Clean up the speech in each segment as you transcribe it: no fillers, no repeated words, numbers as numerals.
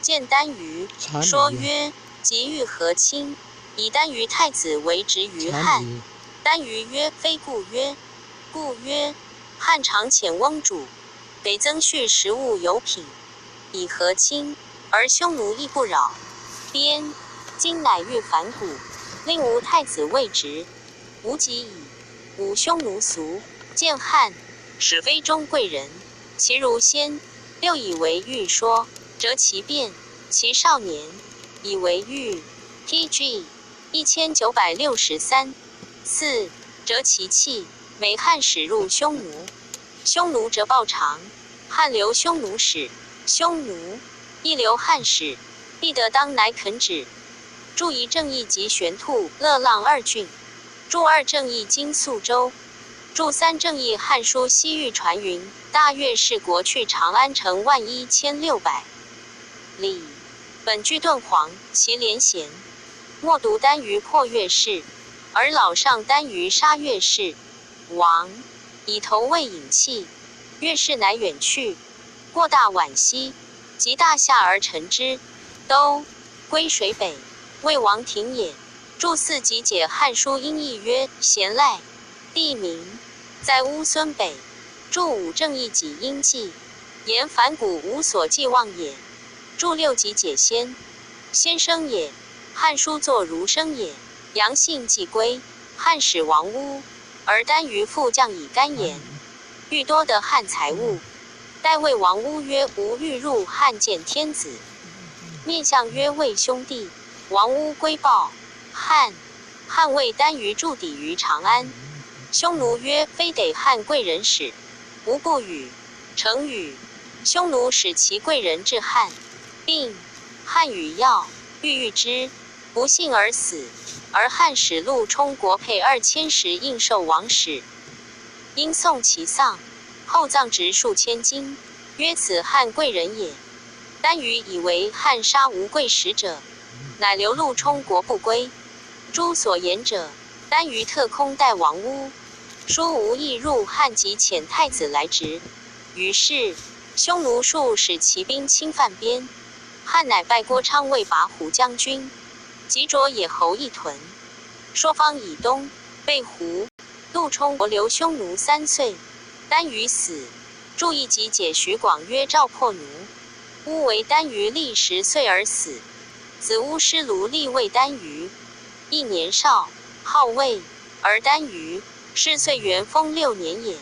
见单于，说曰：即欲和亲，以单于太子为职于汉。单于曰：非故曰。故曰：汉常遣翁主，给增恤食物有品，以和亲，而匈奴亦不扰。编今乃欲反古，令吾太子位职，吾及矣。吾匈奴俗，见汉，使非中贵人，其如先，六以为欲说，折其变，其少年以为欲。PG 1963。4. 折其气，每汉使入匈奴，匈奴折报长，汉留匈奴使，匈奴亦留汉使，必得当乃肯止。驻一正义及玄兔、乐浪二郡，驻二正义今宿州，驻三正义汉书西域传云：大越氏国去长安城11600里，本居敦煌，其连贤。莫独单于破越氏，而老上单于杀越氏，亡，以头为引弃，越氏乃远去，过大宛溪，及大夏而臣之，都归水北，魏王庭也。注四集解汉书音译曰：贤赖，地名，在乌孙北。注五正义己音记，言反古无所寄望也。注六集解先，先生也。汉书作如生也。阳性既归，汉使王屋，而单于复将以干言，欲多得汉财物。代魏王屋曰：吾欲入汉见天子。面相曰：魏兄弟。王屋归报汉为单于驻抵于长安。匈奴曰：非得汉贵人使，吾不与。成语，匈奴使其贵人至汉，并汉与要，欲之，不幸而死。而汉使陆冲国配2000石应受王使，因送其丧，后葬值数千金，曰此汉贵人也。单于以为汉杀无贵使者，乃留陆冲国不归。诸所言者，单于特空待王屋，殊无意入汉及遣太子来职。于是匈奴数使骑兵侵犯边，汉乃拜郭昌为拔胡将军，及卓野侯一屯，朔方以东，被胡。陆冲国留匈奴3岁，单于死。注意集解徐广曰：赵破奴，乌为单于历10岁而死，子乌师卢立为单于，亦年少，号魏，而单于是岁元丰6年也。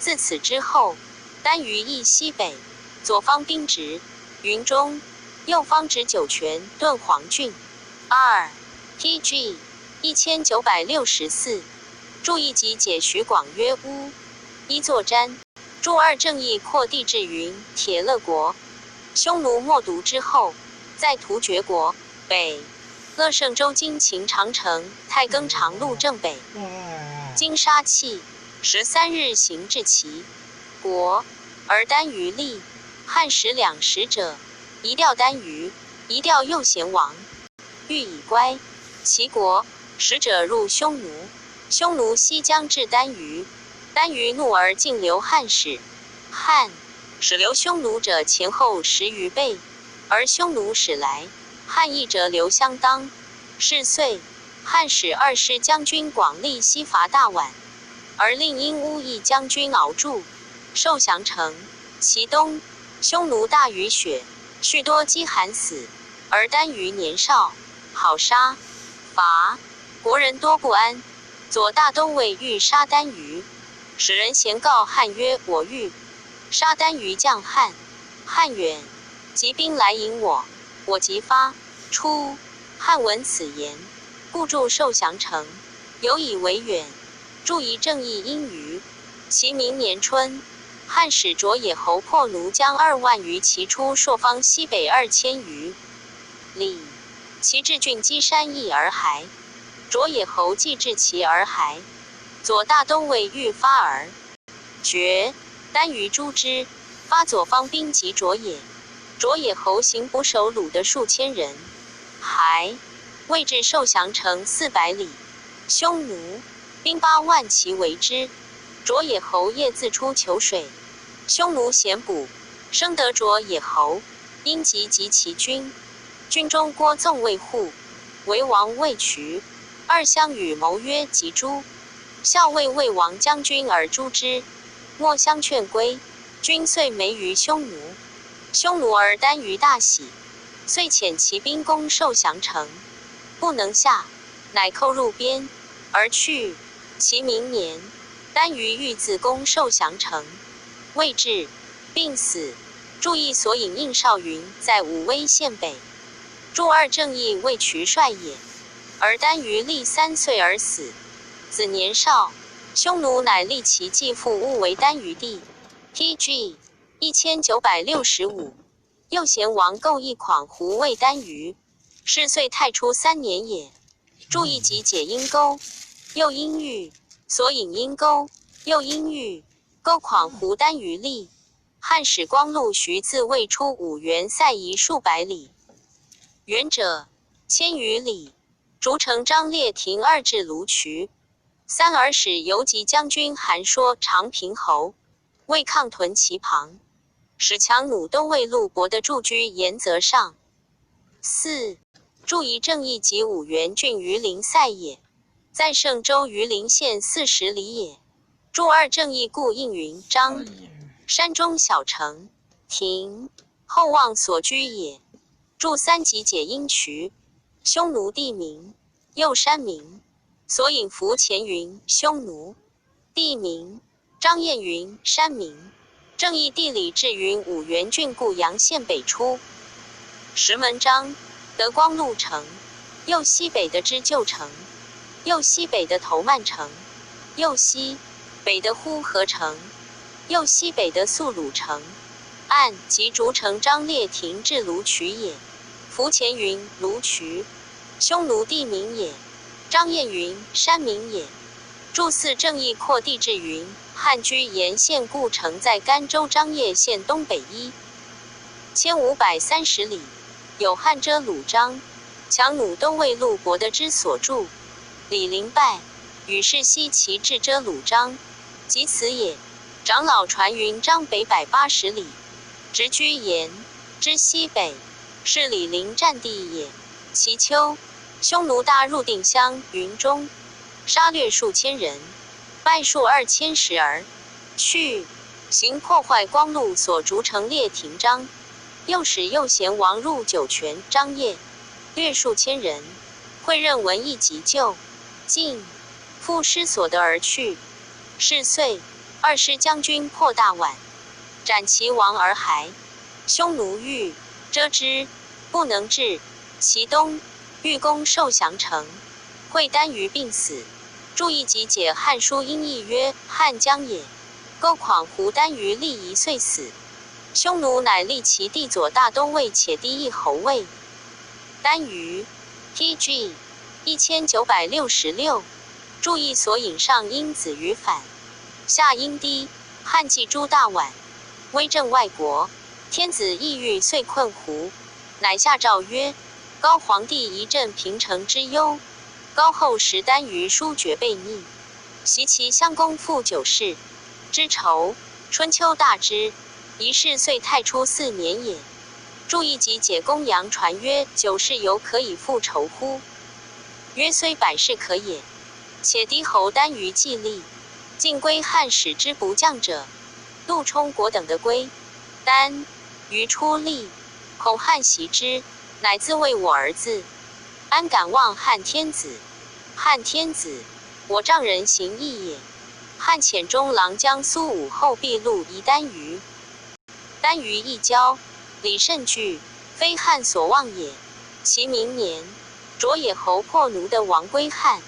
自此之后，单于亦西北，左方兵直云中，右方直酒泉、敦煌郡。2. PG 1964。注意集解徐广曰：乌，一作瞻。注二正义扩地至云铁勒国。匈奴没毒之后，在突厥国北乐胜州今秦长城太庚长路正北。经杀气13日行至齐国，而单于立。汉使2使者，一调单于，一调右贤王，欲以乖齐国。使者入匈奴，匈奴西将至单于，单于怒而尽留汉使。汉使留匈奴者前后10余倍，而匈奴使来，汉亦折留相当。是岁，汉使2师将军广利西伐大宛，而令因乌邑将军敖柱受降城。其东，匈奴大雨雪，许多饥寒死，而单于年少，好杀伐，国人多不安。左大东尉欲杀单于，使人咸告汉曰：我欲杀单于将汉。汉远，急兵来迎我，我即发出。汉闻此言，故筑受降城，有以为远。注一正义因于其明年春，汉使卓野侯破奴将2万余骑出朔方西北2000余里，其至郡积山邑而还。卓野侯既至其而还，左大东尉欲发而绝，单于诛之，发左方兵及卓野。卓野侯行捕守虏的数千人，还未至受降城400里，匈奴兵8万骑围之。卓野侯夜自出求水，匈奴咸捕，生得卓野侯，因疾及其军，军中郭纵卫护，为王魏渠。二相与谋曰：及诛。校尉魏王将军而诛之，莫相劝归。君遂没于匈奴。匈奴而单于大喜，遂遣骑兵攻受降城，不能下，乃寇入边而去。其明年，单于欲自攻受降城，未至，病死。注意所引应少云在武威县北。注二正义为渠帅也，而单于历3岁而死，子年少，匈奴乃立其继父误为单于帝。TG 1965，右贤王构一诳胡为单于，是岁太初3年也。注意即解阴沟，又阴郁，所引阴沟，又阴郁，勾诳胡单于立。汉使光禄徐自魏出5原塞夷数百里，远者1000余里。逐城张烈亭2至卢渠。3而使游击将军韩说长平侯，为抗屯其旁，使强弩都尉陆伯的驻居沿泽上。4注意正义及五原郡于陵塞也，在盛州于陵县40里也。注二正义故应云张，山中小城，亭，后望所居也。注3即解阴渠，匈奴地名，又山名，所引伏前云匈奴，地名。张燕云山名。正义地理志云五原郡固阳县北出，石门张，德光路城，右西北的织旧城，右西北的头曼城，右西北的呼和城，右西北的宿鲁城。按即逐城张烈亭至卢渠也。伏前云卢渠，匈奴地名也。张燕云山名也。注4正义扩地志云汉居沿县故城在甘州张掖县东北1530里，有汉遮鲁张，强弩都尉陆伯的之所住。李陵败，与是西齐至遮鲁张，即此也。长老传云张北180里，直居沿之西北，是李陵战地也。其秋，匈奴大入定襄、云中，杀掠数千人，败数2000石而去，行破坏光禄所逐城列亭章。又使右贤王入酒泉、张掖，掠数千人，会任文艺急救，尽复失所得而去。是岁，二师将军破大宛，斩其王而还。匈奴欲遮之，不能至。其东，欲攻受降城，会单于病死。注意即解汉书音译曰汉江也。勾诳胡单于立1岁死，匈奴乃立其地左大都尉且第1侯位。单于 TG 1966。注意所引上因子于反，下因低。汉既诛大宛，威震外国，天子意欲遂困胡，乃下诏曰：高皇帝一镇平城之忧。高后时单于书绝被逆，袭其襄公复9世之仇。春秋大之，一世岁太初4年也。注意即解公羊传曰：9世犹可以复仇乎？曰虽百世可也。且敌侯单于既立，尽归汉使之不降者，杜充国等的归。单于出立，恐汉袭之，乃自谓我儿子。安敢忘汉天子？汉天子，我丈人行义也。汉遣中郎将苏武后毕录夷单于。单于一骄，礼甚惧，非汉所望也。其明年，卓野侯破奴的王归汉，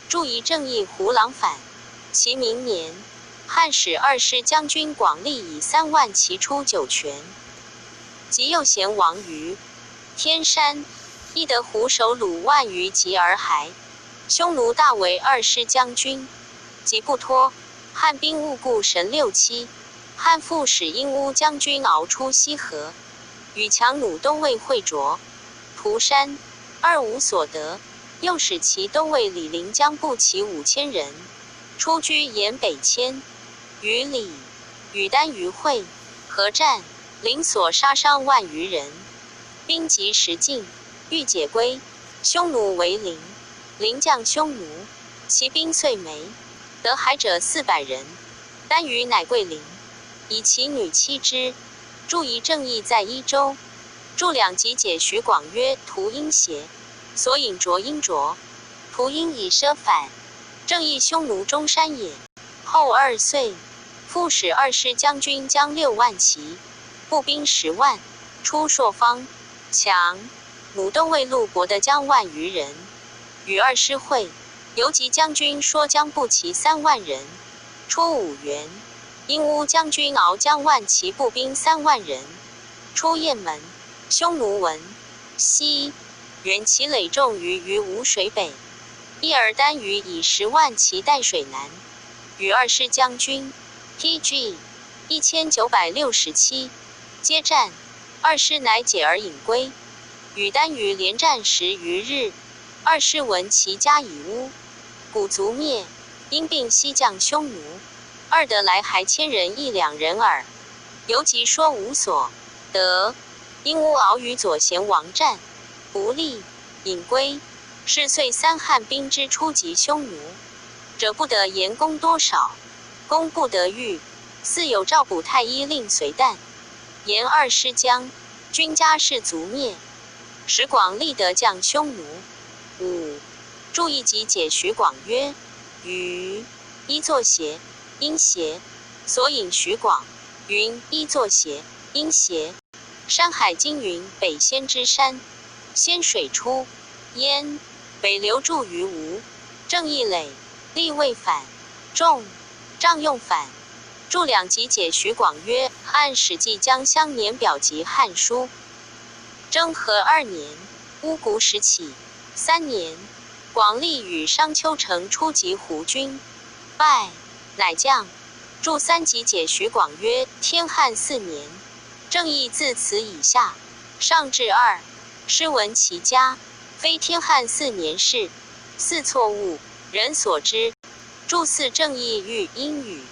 注意正义胡狼反。其明年，汉使二师将军广利以3万骑出酒泉。及右贤王于天山，亦得胡守虏万余级而还。匈奴大为二师将军，及不脱，汉兵误故神6期。汉复使阴乌将军敖出西河，与强弩都尉会着，蒲山，二无所得。又使其都尉李陵将步骑5000人，出居沿北迁。于里，与单于会，合战，灵所杀伤万余人，兵及时尽，欲解归。匈奴为陵，陵将匈奴，其兵遂没，得海者400人。单于乃贵陵，以其女妻之。祝仪正义在伊州。祝两集解徐广曰：屠因邪？所引着因着。屠因以奢反，正义匈奴中山也。后2岁，副使2师将军将6万骑，步兵10万，出朔方，强。鲁东魏陆伯的将万余人，与2师会。游击将军说将步骑3万人，出五原。阴乌将军敖将万骑步兵3万人，出雁门。匈奴闻，西远其累众于吴水北。伊尔单于以10万骑带水南，与2师将军 TG 1967接战，2师乃解而引归。与单于连战10余日，2师闻其家已乌，鼓卒灭，因病西将匈奴。2得来还1000人1、2人耳。游击说无所得。因乌敖与左贤王战，不利，引归。是岁3汉兵之出击匈奴，者不得言功多少，功不得御。4有赵补太医令随旦，言2师将军家士卒灭。使广立得将匈奴。5祝一集解徐广曰：余一作邪，因邪，所引徐广。云一作邪，因邪。山海经云北仙之山，仙水出，焉北流注于吴。正义累，力未反，众仗用反。祝两集解徐广曰：按史记江乡年表及汉书。征和2年，乌谷始起。3年，广利与商丘城出击胡军，败，乃将。祝3集解徐广曰：天汉4年，正义自此以下，上至2，师闻其家，非天汉4年事。4错误，人所知。祝4正义欲因语，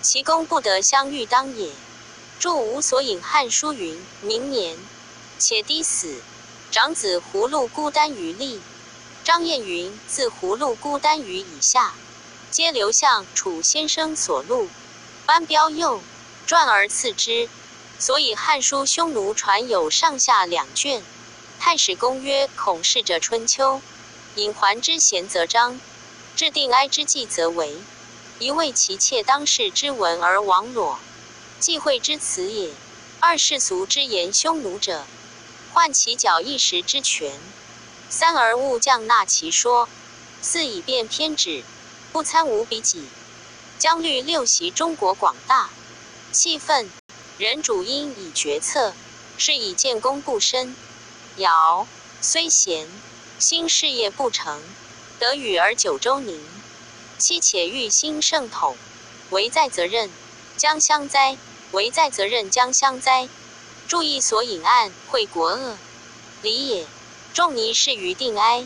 其功不得相欲当也。祝无所引汉书云：明年，且低死，长子葫芦孤单于立。张彦云：自葫芦孤单于以下，皆刘向楚先生所录，班彪右传而次之。所以汉书匈奴传有上下2卷。太史公曰：孔氏者春秋，引还之贤则章，制定哀之计则为。一为其妾当世之文而亡裸，忌讳之辞也。2世俗之言匈奴者，患其角一时之权。3而勿将纳其说。4以便偏旨，不参无比己。将虑6袭中国广大，气愤，人主因以决策，是以建功不深。尧虽贤，兴事业不成，得与而九州宁。妻且欲兴盛统，唯在责任，将相哉？唯在责任，将相哉？注意所引案，会国恶，理也。仲尼是于定哀，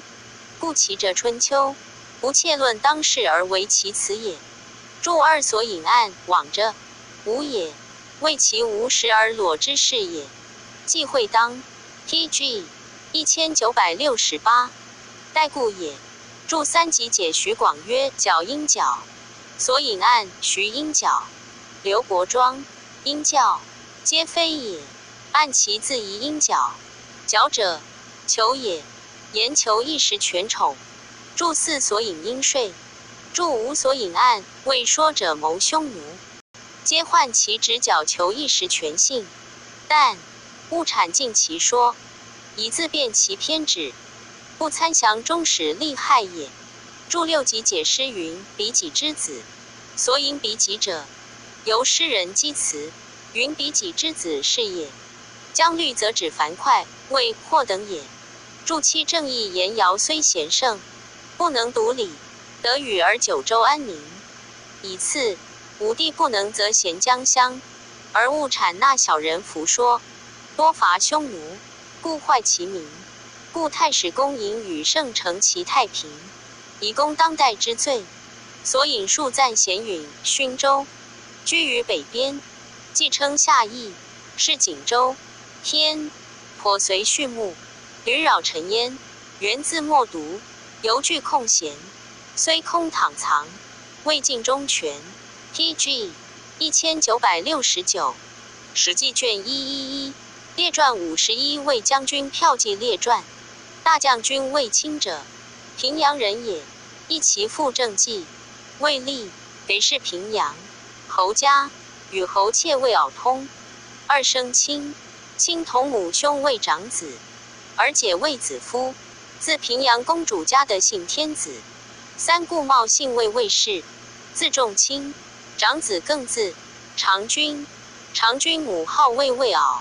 故其者春秋，不切论当世而为其辞也。注2所引案，往着，无也，为其无实而裸之事也。忌讳当 TG 1968待故也。注3集解徐广曰：角因角，所引案徐因角，刘伯庄因教，皆非也。按其自疑因角，角者求也，言求一时权宠。注4所引因税，注5所引案，为说者谋匈奴，皆患其直角求一时权性，但勿阐尽其说，以自辩其偏旨，不参详终始利害也。注6集解诗云：比己之子，所引比己者，由诗人讥辞，云比己之子是也。将虑则指樊哙、魏、或等也。注7正义言尧虽贤圣，不能独理，得与而九州安宁。以次武帝不能则贤将相，而勿产纳小人服说，多伐匈奴，故坏其名。故太史公引与圣成其太平，以功当代之罪。所引数赞贤允、勋州，居于北边，既称下邑，是锦州。天，颇随序目，屡扰尘烟。源自默读，犹惧空闲。虽空躺藏，未尽中全。TG 1969。史记卷111，列传51魏将军骠骑列传。大将军卫青者，平阳人也。一其父正纪，卫立，北是平阳。侯家，与侯妾卫媪通，二生亲。亲同母兄卫长子，而姐卫子夫，自平阳公主家的姓天子。三顾茂姓卫卫氏，字仲卿，长子更字长君。长君母号卫卫媪，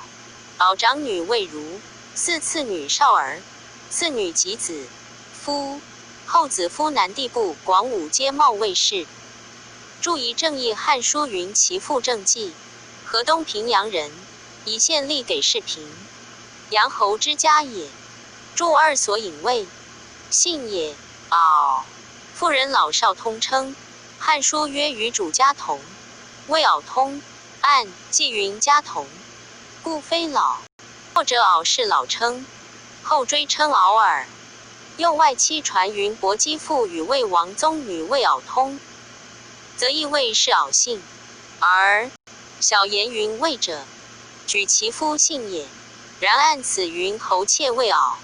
媪长女卫如，四次女少儿，次女及子夫。后子夫南地部广武街茂卫氏。注仪正义汉书云其父正纪，河东平阳人，以县吏给事平，阳侯之家也。注二所引位，姓也。媪，妇人老少通称。汉书曰与主家同，谓媪通。按纪云家同，故非老，或者媪是老称，后追称媪耳。又外戚传云伯姬父与魏王宗女谓媪通，则亦谓是媪姓。而小言云魏者，举其夫姓也。然按此云侯妾谓媪，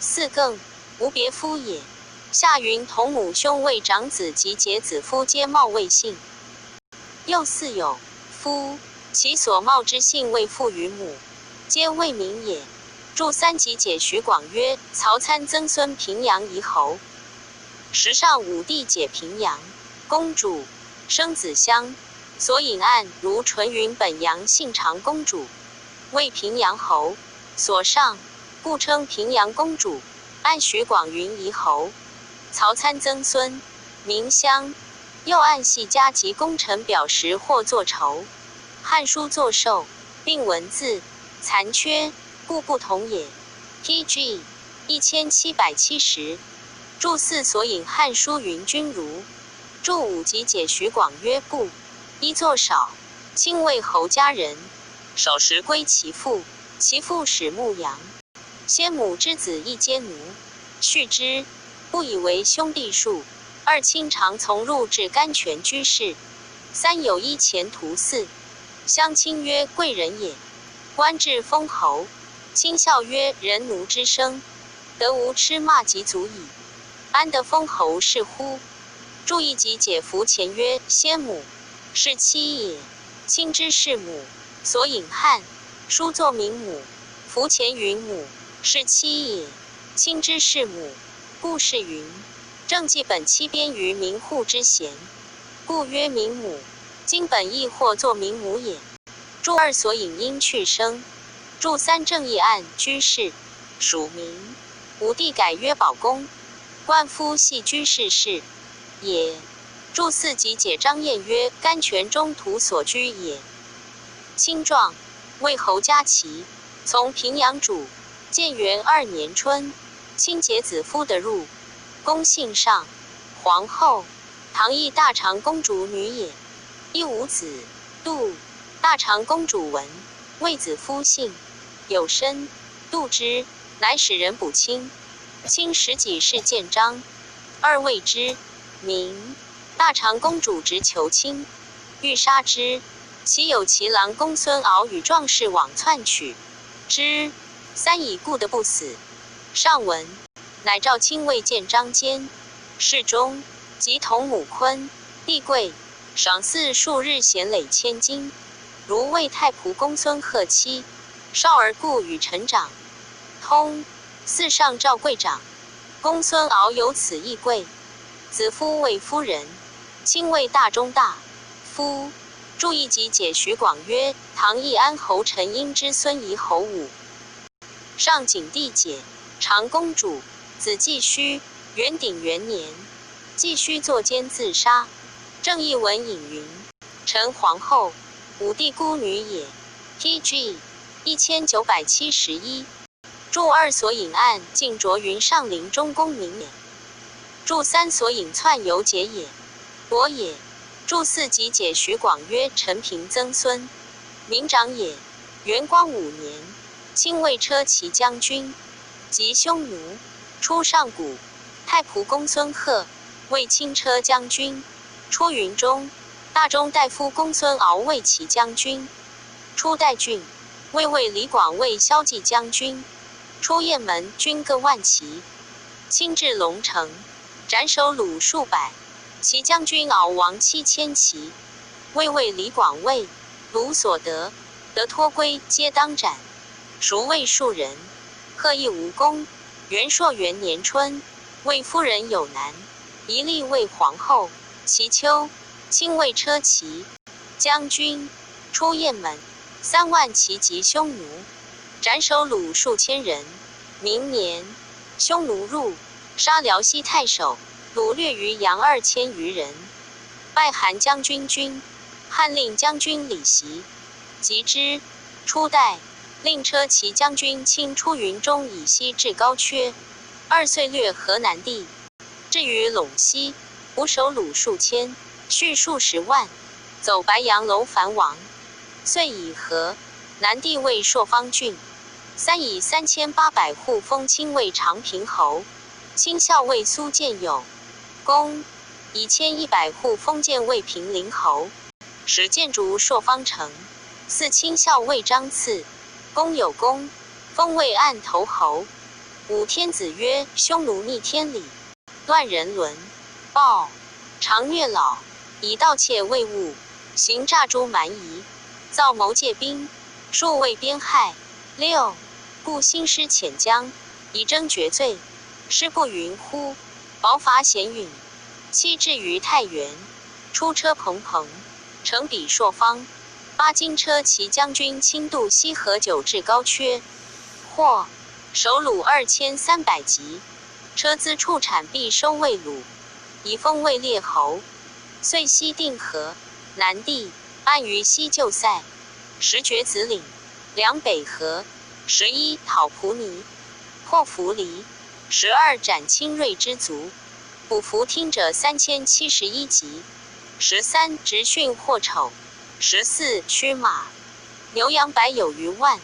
四更无别夫也。下云同母兄卫长子及姐子夫皆茂卫姓。又四有夫，其所茂之姓未父于母，皆卫名也。注三集解徐广曰：曹参曾孙平阳夷侯，时上武帝解平阳公主，生子襄。所引案如纯云本阳姓长公主，为平阳侯，所上故称平阳公主。按徐广云夷侯，曹参曾孙名襄。又按系家及功臣表实或作仇，汉书作寿，并文字残缺，故不同也。TG 1770。注四所引汉书云君如。注五集解徐广曰不，一作少，亲为侯家人，守时归其父，其父始牧羊，先母之子亦皆奴，续之，不以为兄弟数。二亲常从入至甘泉居士。三有一前途四，相亲曰贵人也。官至封侯，亲笑曰人奴之生，得无吃骂及足矣，安得封侯是乎？注意集解服前曰先母，是妻也。亲之是母，所引汉书作名母，服前云母，是妻也。亲之是母，故是云。正纪本妻编于民户之贤，故曰名母。今本亦或作名母也。注二所引因去生。注三正义案居士，属名。武帝改曰保公，冠夫系居士氏也。注四集解张燕曰甘泉中途所居也。亲壮，魏侯家齐，从平阳主。建元2年春，亲结子夫的入。公姓上，皇后，唐义大长公主女也。一无子，杜。大长公主闻，谓子夫姓，有身，杜之，乃使人补亲。亲十几世见章，二谓之名。大长公主直求亲，欲杀之，其有其郎公孙敖与壮士往篡取之，三以故得不死。上文，乃召亲卫见章间，侍中及同母坤、帝贵，赏赐数日咸累千金。如魏太仆公孙贺妻，少儿故与臣长通，四上赵贵长。公孙敖有此义贵，子夫为夫人，亲为大中大夫。注意集解徐广曰：唐义安侯陈婴之孙夷侯武。上景帝解长公主，子继虚，元鼎元年，继虚作奸自杀。正义文引云：陈皇后，武帝孤女也。TG 1971。注二所引案晋卓云上陵中公名也。注三所引篡游节也，伯也。注四集解徐广曰陈平曾孙，名长也。元光5年，亲卫车骑将军，及匈奴，出上谷。太仆公孙贺，为轻车将军，出云中。大中大夫公孙敖为骑将军，出代郡。魏李广为骁骑将军，出雁门，军各万骑。亲至龙城，斩首虏数百，骑将军敖亡7000骑。魏李广为虏所得，得脱归，皆当斩。孰谓数人？贺亦无功。元朔元年春，魏夫人有难，宜立为皇后。其秋，亲卫车骑将军，出雁门，3万骑及匈奴，斩首虏数千人。明年，匈奴入，杀辽西太守，掳掠于阳2000余人。拜韩将军军，汉令将军李袭，及之。初代，令车骑将军亲出云中以西至高阙。2岁掠河南地，至于陇西，捕首虏数千，蓄数十万，走白杨楼樊王。遂以河南地为朔方郡。3以3800户封亲卫长平侯，亲校尉苏建友。公以1100户封建尉平陵侯，使建筑朔方城。4亲校尉张赐，公有功，封为案头侯。5天子曰：匈奴逆天理，乱人伦，暴，常虐老，以盗窃为务，行诈诛蛮夷，造谋借兵，数为边害。6故兴师遣将，以征决罪。师不云乎？薄伐咸允。7至于太原，出车蓬蓬，乘彼朔方。8金车骑将军亲渡西河9至高阙，或首虏2300级，车资处产必收魏虏，以封魏列侯。遂西定河，南地，安于西就塞。10决子岭，梁北河。11讨蒲尼，破扶离。12斩亲锐之卒，捕伏听者3071级。13直训获丑。14驱马，牛羊百有余万，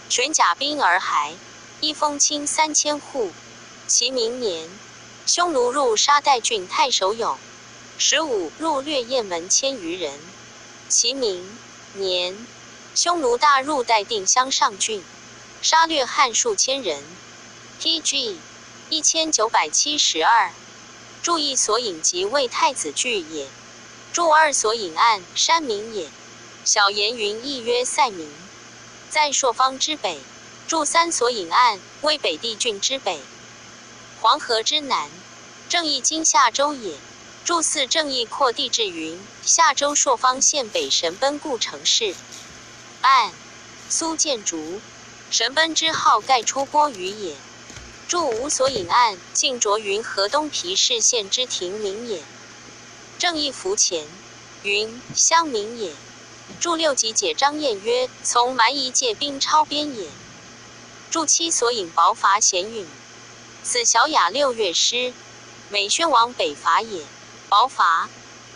全甲兵而还。一封亲3000户。其明年，匈奴入杀代郡太守有。15入掠雁门1000余人。其明年，匈奴大入代定襄上郡，杀掠汉数千人。TG 1972。注意所引即为太子据也。注2所引案山民也。小言云亦曰塞民，在朔方之北。注3所引案为北地郡之北，黄河之南，正义今夏州也。注4正义扩地至云夏州朔方县北神奔故城市。案苏建竹，神奔之号盖出郭于也。注5所引案尽着云河东皮市县之庭民也。正义服前，云乡民也。注6集解张燕曰：从蛮夷借兵超边也。注7所引薄伐咸允，此小雅6月师，美宣王北伐也。薄伐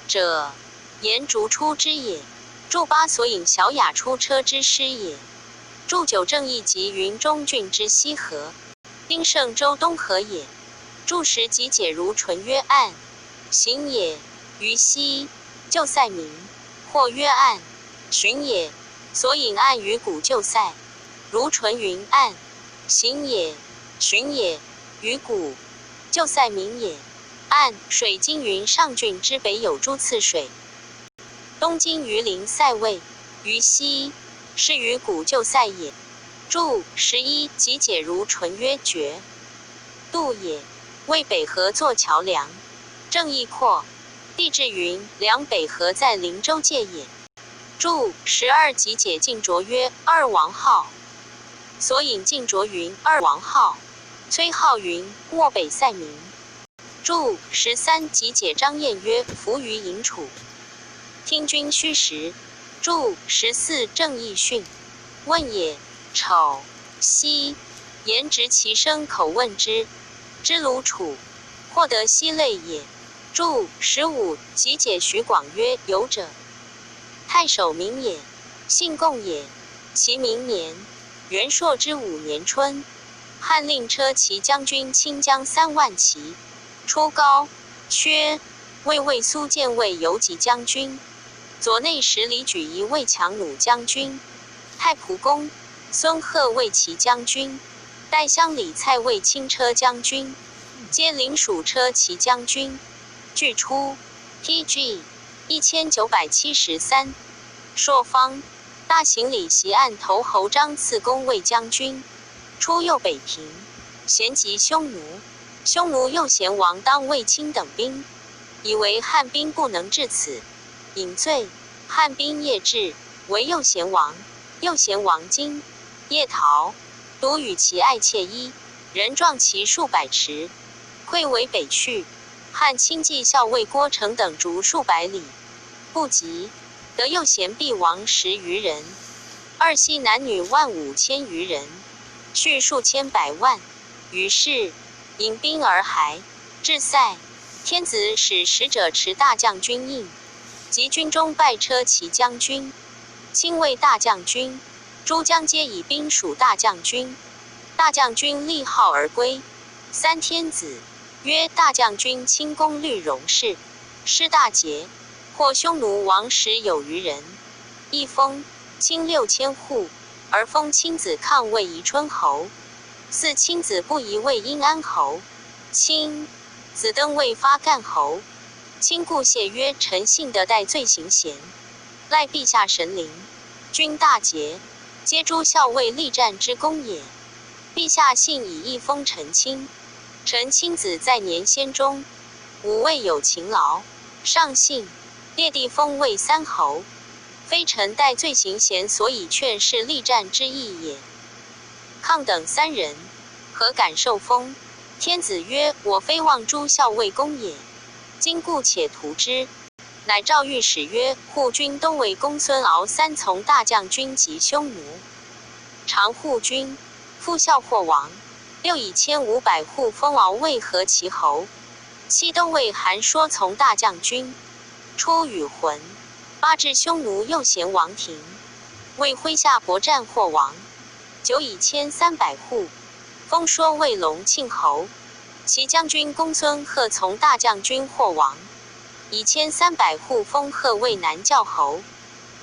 者，言逐出之也。注8所引小雅出车之师也。注9正义及云中郡之西河，丁胜州东河也。注10集解如纯曰案，行也。于西就塞民，或曰案，寻也。所引案于古就塞，如纯云案，行也，寻也。于古就塞民也。案水经云上郡之北有诸次水，东经于陵塞卫，于西是于古就塞也。注11集解如纯曰绝，渡也。为北河作桥梁。正义扩地至云梁北河在灵州界也。注12集解晋卓曰二王号，所引晋卓云二王号，崔浩云漠北塞民。注13集解张燕曰伏于营楚，听君虚实。注14正义训，问也。丑西言直其声口问之，知鲁楚，获得西类也。注15集解徐广曰有者，太守名也，姓贡也。其明年，元朔之5年春，汉令车骑将军清江3万骑，出高、薛、魏魏苏建魏游击将军，左内史李举一魏强弩将军，太仆公孙贺为骑将军，代乡李蔡为轻车将军，皆领属车骑将军。据出 PG 1973。朔方大行李袭案头侯张次公为将军，出右北平，咸及匈奴。匈奴右贤王当卫青等兵，以为汉兵不能至此，引罪。汉兵夜至，为右贤王。右贤王惊，夜逃，独与其爱妾衣，人撞其数百尺，溃为北去。汉亲骑校尉郭成等逐数百里，不及，得右贤必亡10余人，二系男女15000余人，蓄数千百万。于是引兵而还，至塞，天子使使者持大将军印，及军中拜车骑将军、亲卫大将军、诸将皆以兵属大将军。大将军立号而归。三天子曰：大将军清功率荣氏，师大捷，获匈奴王10有余人，一封清6000户，而封亲子抗为宜春侯。四亲子不宜为阴安侯。亲子登为发干侯。亲故谢曰：臣幸得代罪行贤，赖陛下神灵，君大捷，皆诸校尉力战之功也。陛下信以一封臣亲。臣亲子在年先中，吾未有勤劳，上信，列地封为3侯，非臣代罪行贤所以劝是力战之意也。抗等3人，何敢受封？天子曰：我非望诸校尉功也，今故且图之。乃诏御史曰：护军都尉公孙敖3从大将军及匈奴，常护军，副校或王。6以1500户封敖为何其侯。7都尉韩说从大将军，出与浑。8至匈奴右贤王庭，为麾下伯战或王。9以1300户封说为隆庆侯，其将军公孙贺从大将军或王。以1300户封贺为南教侯。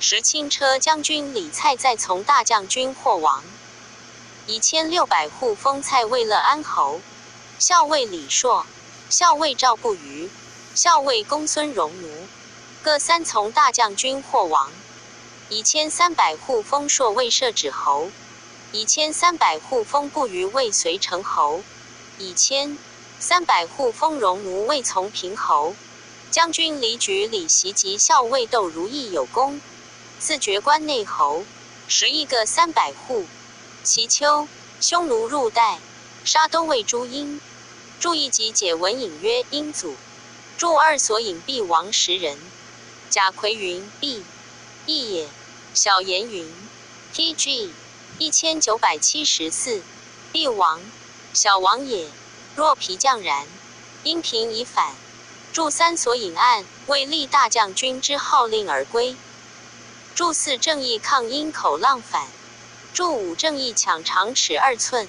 10轻车将军李蔡再从大将军或王。以1600户封蔡为乐安侯。校尉李硕、校尉赵不虞、校尉公孙荣奴，各3从大将军或王。以1300户封硕为摄止侯。以1300户封不虞为随城侯。以1300户封荣奴为从平侯。将军李举、李袭及校尉窦如意有功，赐爵关内侯，11各300户。其秋，匈奴入代，杀都尉朱殷。注意集解文引曰：殷祖。注2所引必亡10人。贾逵云：必义也。小言云 TG 1974，必亡，小王也。若皮匠然，因平已反。注3所引案，为立大将军之号令而归。注4正义抗阴口浪反。注5正义抢长尺2寸，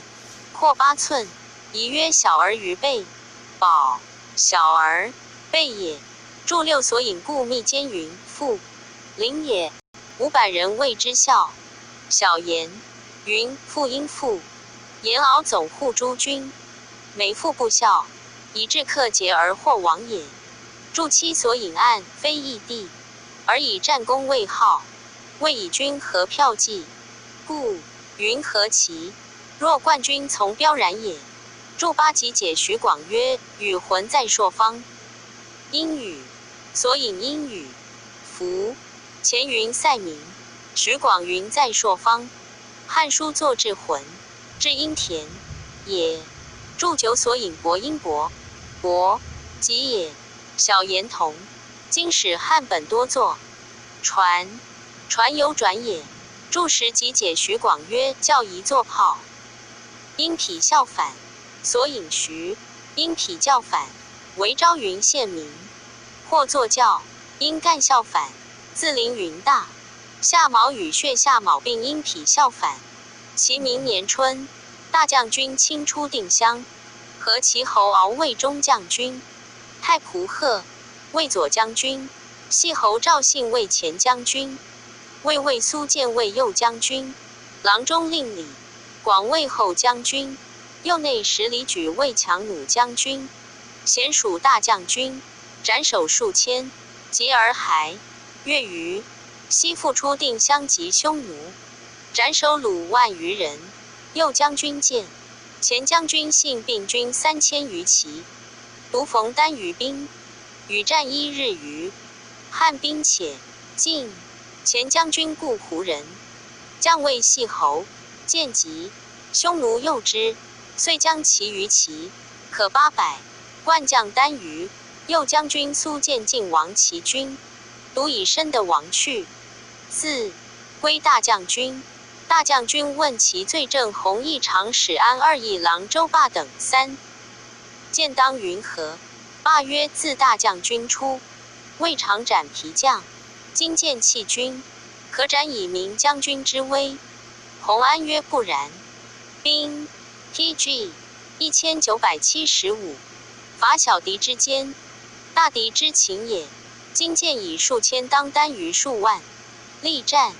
阔8寸，以曰小儿于背，保小儿背也。注6所引故密奸云：父灵也，500人谓之孝。小言云：父应父，言敖总护诸军，每父不孝，以致克节而获亡也。注7所引案，非义帝，而以战功为号，谓以军合票计，故云何其？若冠军从标然也。注8集解徐广曰：与浑在朔方。阴语所引阴语，夫前云塞民，徐广云在朔方。汉书作至浑，至阴田也。注9所引伯阴伯，伯即也。小言同，今使汉本多作，传有转也。注10集解徐广曰：教宜作炮，因匹效反，所引徐，因匹教反，为昭云县民，或作教，因干效反，自凌云大。夏卯与血夏卯并阴脾效反。其明年春，大将军亲出定襄，和其侯敖魏中将军，太仆贺魏左将军，系侯赵信魏前将军，魏苏建魏右将军，郎中令李广魏后将军，右内十里举魏强弩将军，咸属大将军，斩首数千，及而还。月余，西复出定襄及匈奴，斩首虏万余人。右将军见，前将军信并军3000余骑，独逢单于兵，与战1日余。汉兵且进，前将军故胡人，将谓系侯，见急，匈奴诱之，遂将其余骑，可800，冠将单于。右将军苏建进亡其军，独以身的亡去。4. 归大将军。大将军问其罪正弘义长史安2议郎周霸等。3. 见当云何？霸曰：自大将军出，未尝斩皮将，今见弃军，可斩以明将军之威。弘安曰：不然。兵 TG 1975，伐小敌之坚，大敌之勤也。今见以数千当单于数万，力战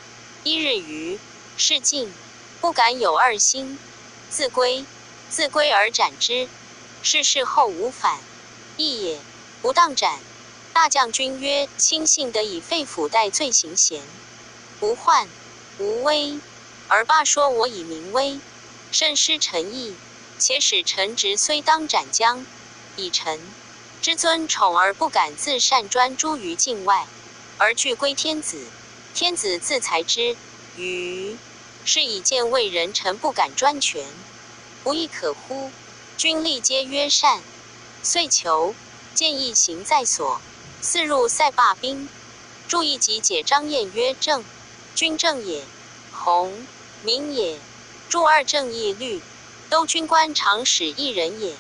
1日余，事尽，不敢有2心。自归而斩之，事后无反，义也，不当斩。大将军曰：卿信得以废府代罪行贤，无患无威，而罢说我以明威，甚失臣义。且使臣职虽当斩将，以臣之尊宠而不敢自擅专诸于境外，而惧归天子，天子自裁之。余是以见为人臣不敢专权，不亦可乎？军力皆曰善，遂求见义行在所。4入塞罢兵，注意集解张燕曰：正，君正也；弘，明也。注2正义律，都军官常使1人也。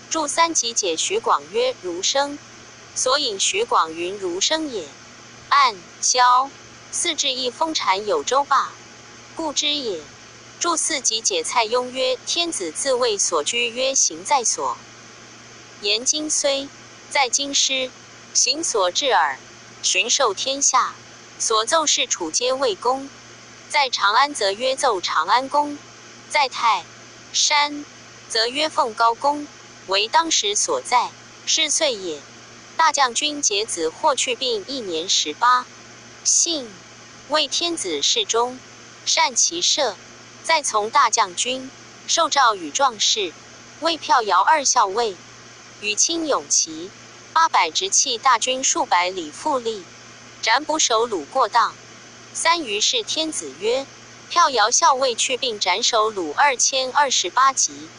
注3集解徐广曰：儒生，所引徐广云儒生也。按萧4至义封禅有周霸，故之也。注4集解蔡邕曰：天子自谓所居曰行在所。言今虽在京师，行所至耳，巡狩天下，所奏事处皆魏公。在长安则曰奏长安公，在泰山则曰奉高公，为当时所在，是岁也。大将军节子霍去病1年18，幸，为天子侍中，善骑射，再从大将军，受诏与壮士，为票摇2校尉，与亲勇骑800执弃大军数百里复立，斩捕首虏过当。3于是天子曰：票摇校尉去并斩首虏2028级。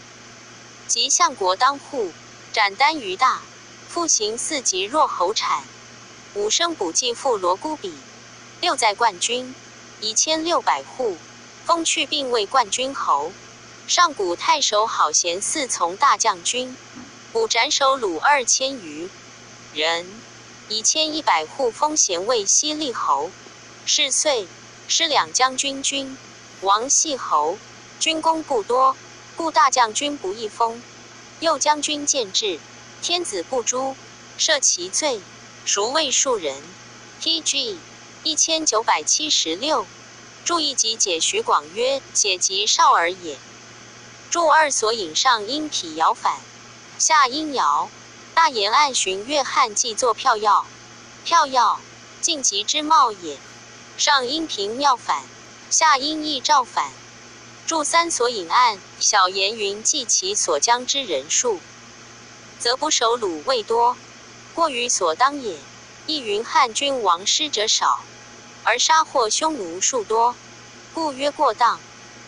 及相国当户，斩单于大，复行4级若侯产。5生补祭复罗姑比。6在冠军，以1600户，封去并为冠军侯。上古太守好贤4从大将军，补斩首虏2000余人，以1100户封贤为西利侯。是岁，失2将军军，王系侯，军功不多，故大将军不易封。右将军见至，天子不诛，赦其罪，赎魏数人。TG 1976。注意集解徐广曰：解即少儿也。注2所引上阴痞摇反，下阴摇。大言暗寻越汉既作票要，票要晋级之貌也。上阴平妙反，下阴义照反。注3所引案，小言云记其所将之人数，则不首虏未多，过于所当也。亦云汉君亡师者少，而杀获匈奴数多，故曰过当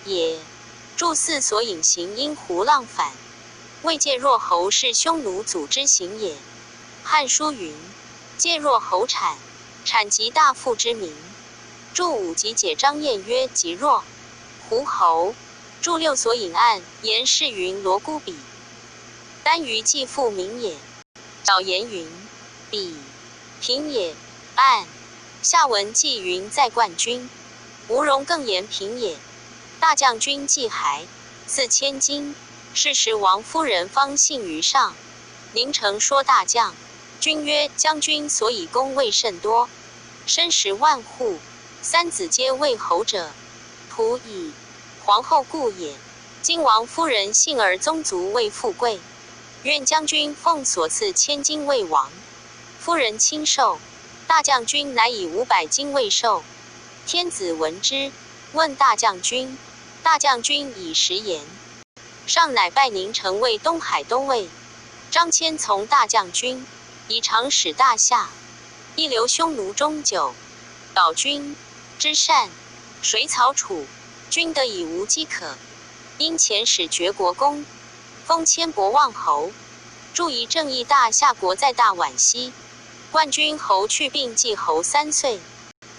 也。注4所引行因胡浪反，未介若侯是匈奴祖之行也。汉书云：介若侯产，产即大父之名。注5集解张燕曰：即若胡侯。注6所引案，言是云罗姑比，单于继父名也。早言云比平也。按下文纪云在冠军，吴荣更言平也。大将军既还4000金，是时王夫人方幸于上。宁城说大将，君曰：将军所以功未甚多，身10万户，3子皆为侯者，仆矣。皇后故也。今王夫人幸而宗族未富贵，愿将军奉所赐1000金为王。夫人亲受，大将军乃以500金为寿。天子闻之，问大将军，大将军以实言。上乃拜宁城为东海都尉。张骞从大将军，以长使大夏。一流匈奴中久，岛君之善，水草楚，君得以无饥渴。因遣使绝国公，封千伯望侯，驻以正义大夏国在大宛溪。冠军侯去病季侯3岁，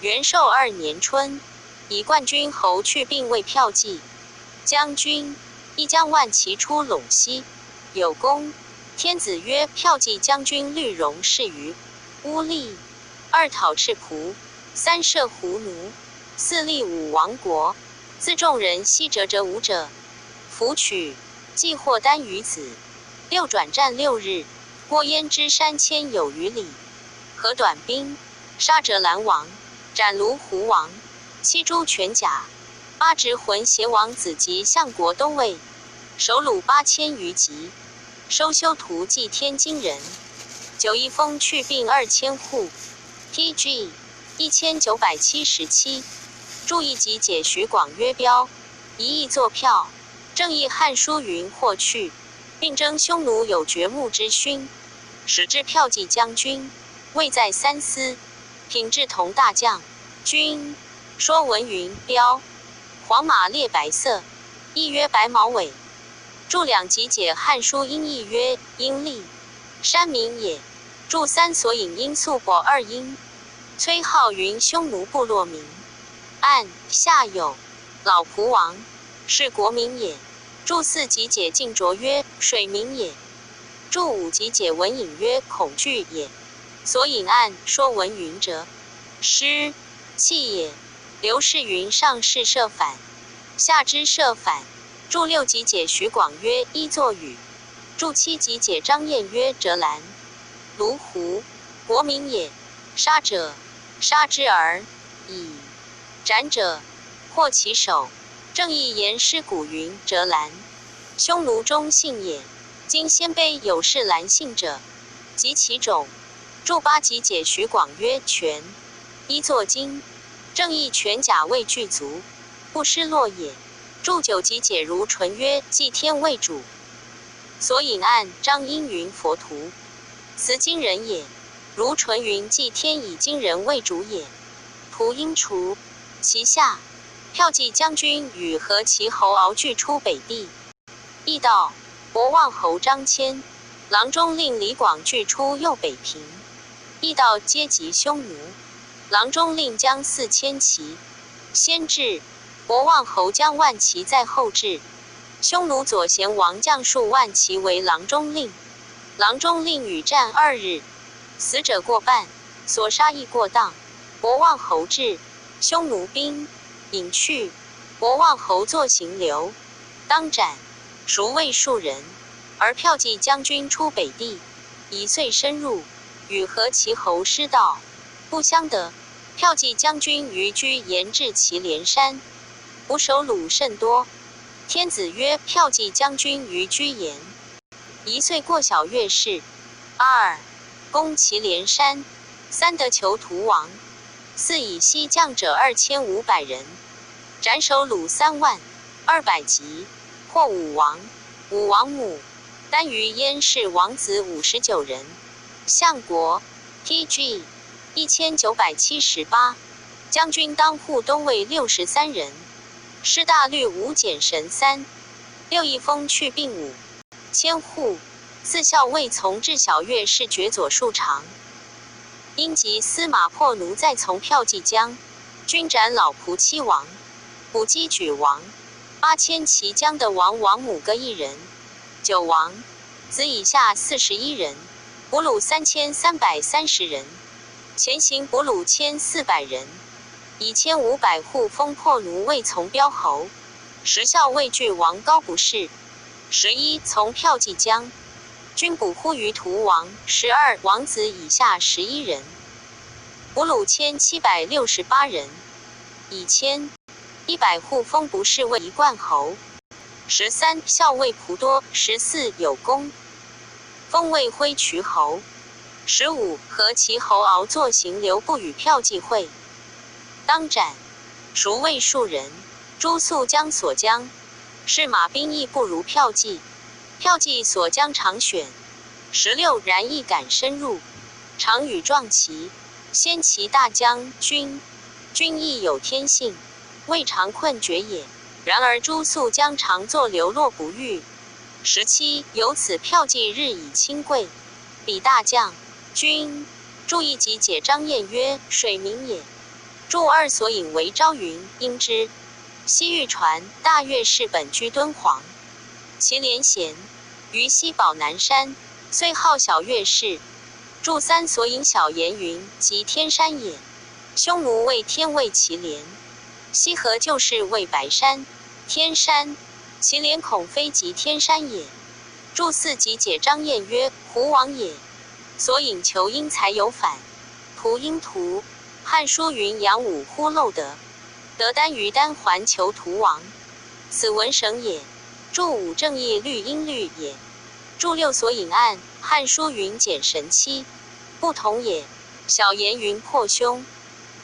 元寿2年春，以冠军侯去病为骠骑将军。一将万骑出陇西，有功。天子曰：骠骑将军绿戎是于乌利，2讨赤仆，3摄胡奴，4立武王国。自众人西折武者，弗取，既获单于子。6转战6日，过燕之山千有余里，合短兵，杀折兰王，斩卢胡王，7诛全甲。8执浑邪王子及相国都尉，首虏8000余级。收修图祭天津人。9一封去病2000户。PG 1977。注意集解徐广约标，1亿作票。正义汉书云或去，并征匈奴有掘墓之勋，使至骠骑将军，位在3司，品质同大将军。说文云标，黄马列白色，意曰白毛尾。注2集解汉书音译曰阴历，山民也。注3所引因素伯2音。崔浩云匈奴部落名。按下有老仆王，是国民也。注4集解晋卓曰水民也。注5集解文引曰恐惧也。所引按说文云者，失气也。刘氏云上士射反，下之射反。注6集解徐广曰一作雨。注7集解张燕曰折兰。卢胡，国民也。杀者，杀之而已。斩者，获其首。正义言师古云折兰，匈奴中姓也。今鲜卑有是兰姓者，及其种。注8集解徐广曰全，一作金。正义全甲为具足，不失落也。注9集解如纯曰祭天为主。所引按张英云佛图，此今人也。如纯云祭天以今人为主也。图因除其下，骠骑将军与何其侯敖俱出北地。义道博望侯张骞，郎中令李广俱出右北平。义道皆及匈奴，郎中令将4000骑先至。博望侯将万骑在后至，匈奴左贤王将数万骑为郎中令。郎中令与战2日，死者过半，所杀亦过当。博望侯至，匈奴兵引去，博望侯作行流，当斩。孰谓数人，而骠骑将军出北地，以遂深入，与何其侯失道，不相得。骠骑将军于居延至祁连山，捕首虏甚多。天子曰：骠骑将军于居延，一岁过小月氏。2攻祁连山。3得求屠王。4以西将者2500人，斩首虏3万200级，获武王。武王母单于燕氏王子59人。相国 PG 1978。将军当户都尉63人。师大律5检神3。6一封去病5千户。4校尉从至小月氏爵左庶长。因及司马破奴再从骠骑将军斩老仆7王，捕击举王。8000骑将的王母各1人。9王子以下41人，俘虏3330人。前行俘虏1400人，以1500户封破奴魏从标侯。时效畏惧王高不是。11从骠骑将军捕忽于屠王。12王子以下11人，俘虏1768人，以1100户封不是为一冠侯。13校尉仆多。14有功，封为挥渠侯。15和其侯敖作行留不与骠骑会，当斩。孰谓数人？诸宿将所将，是马兵亦不如骠骑。骠骑所将常选。16然亦敢深入，常与壮骑，先其大将军，军亦有天性，未尝困绝也。然而诸宿将常作流落不遇。17由此骠骑日以轻贵，比大将军。注意即解张燕曰：水民也。注二所引为昭云，应之。西域传大月氏本居敦煌，其连贤于西宝南山，虽号小月氏。注三所引小言云，即天山也。匈奴谓天为其连，西河旧氏谓白山、天山，其连恐非即天山也。注四即解张燕曰：胡王也。所引求因才有反，屠因屠。汉书云：杨武乎漏德，得丹于丹还求屠王，此文省也。注五正义律因律也。注六所引案，汉书云简神期，不同也。小言云破凶，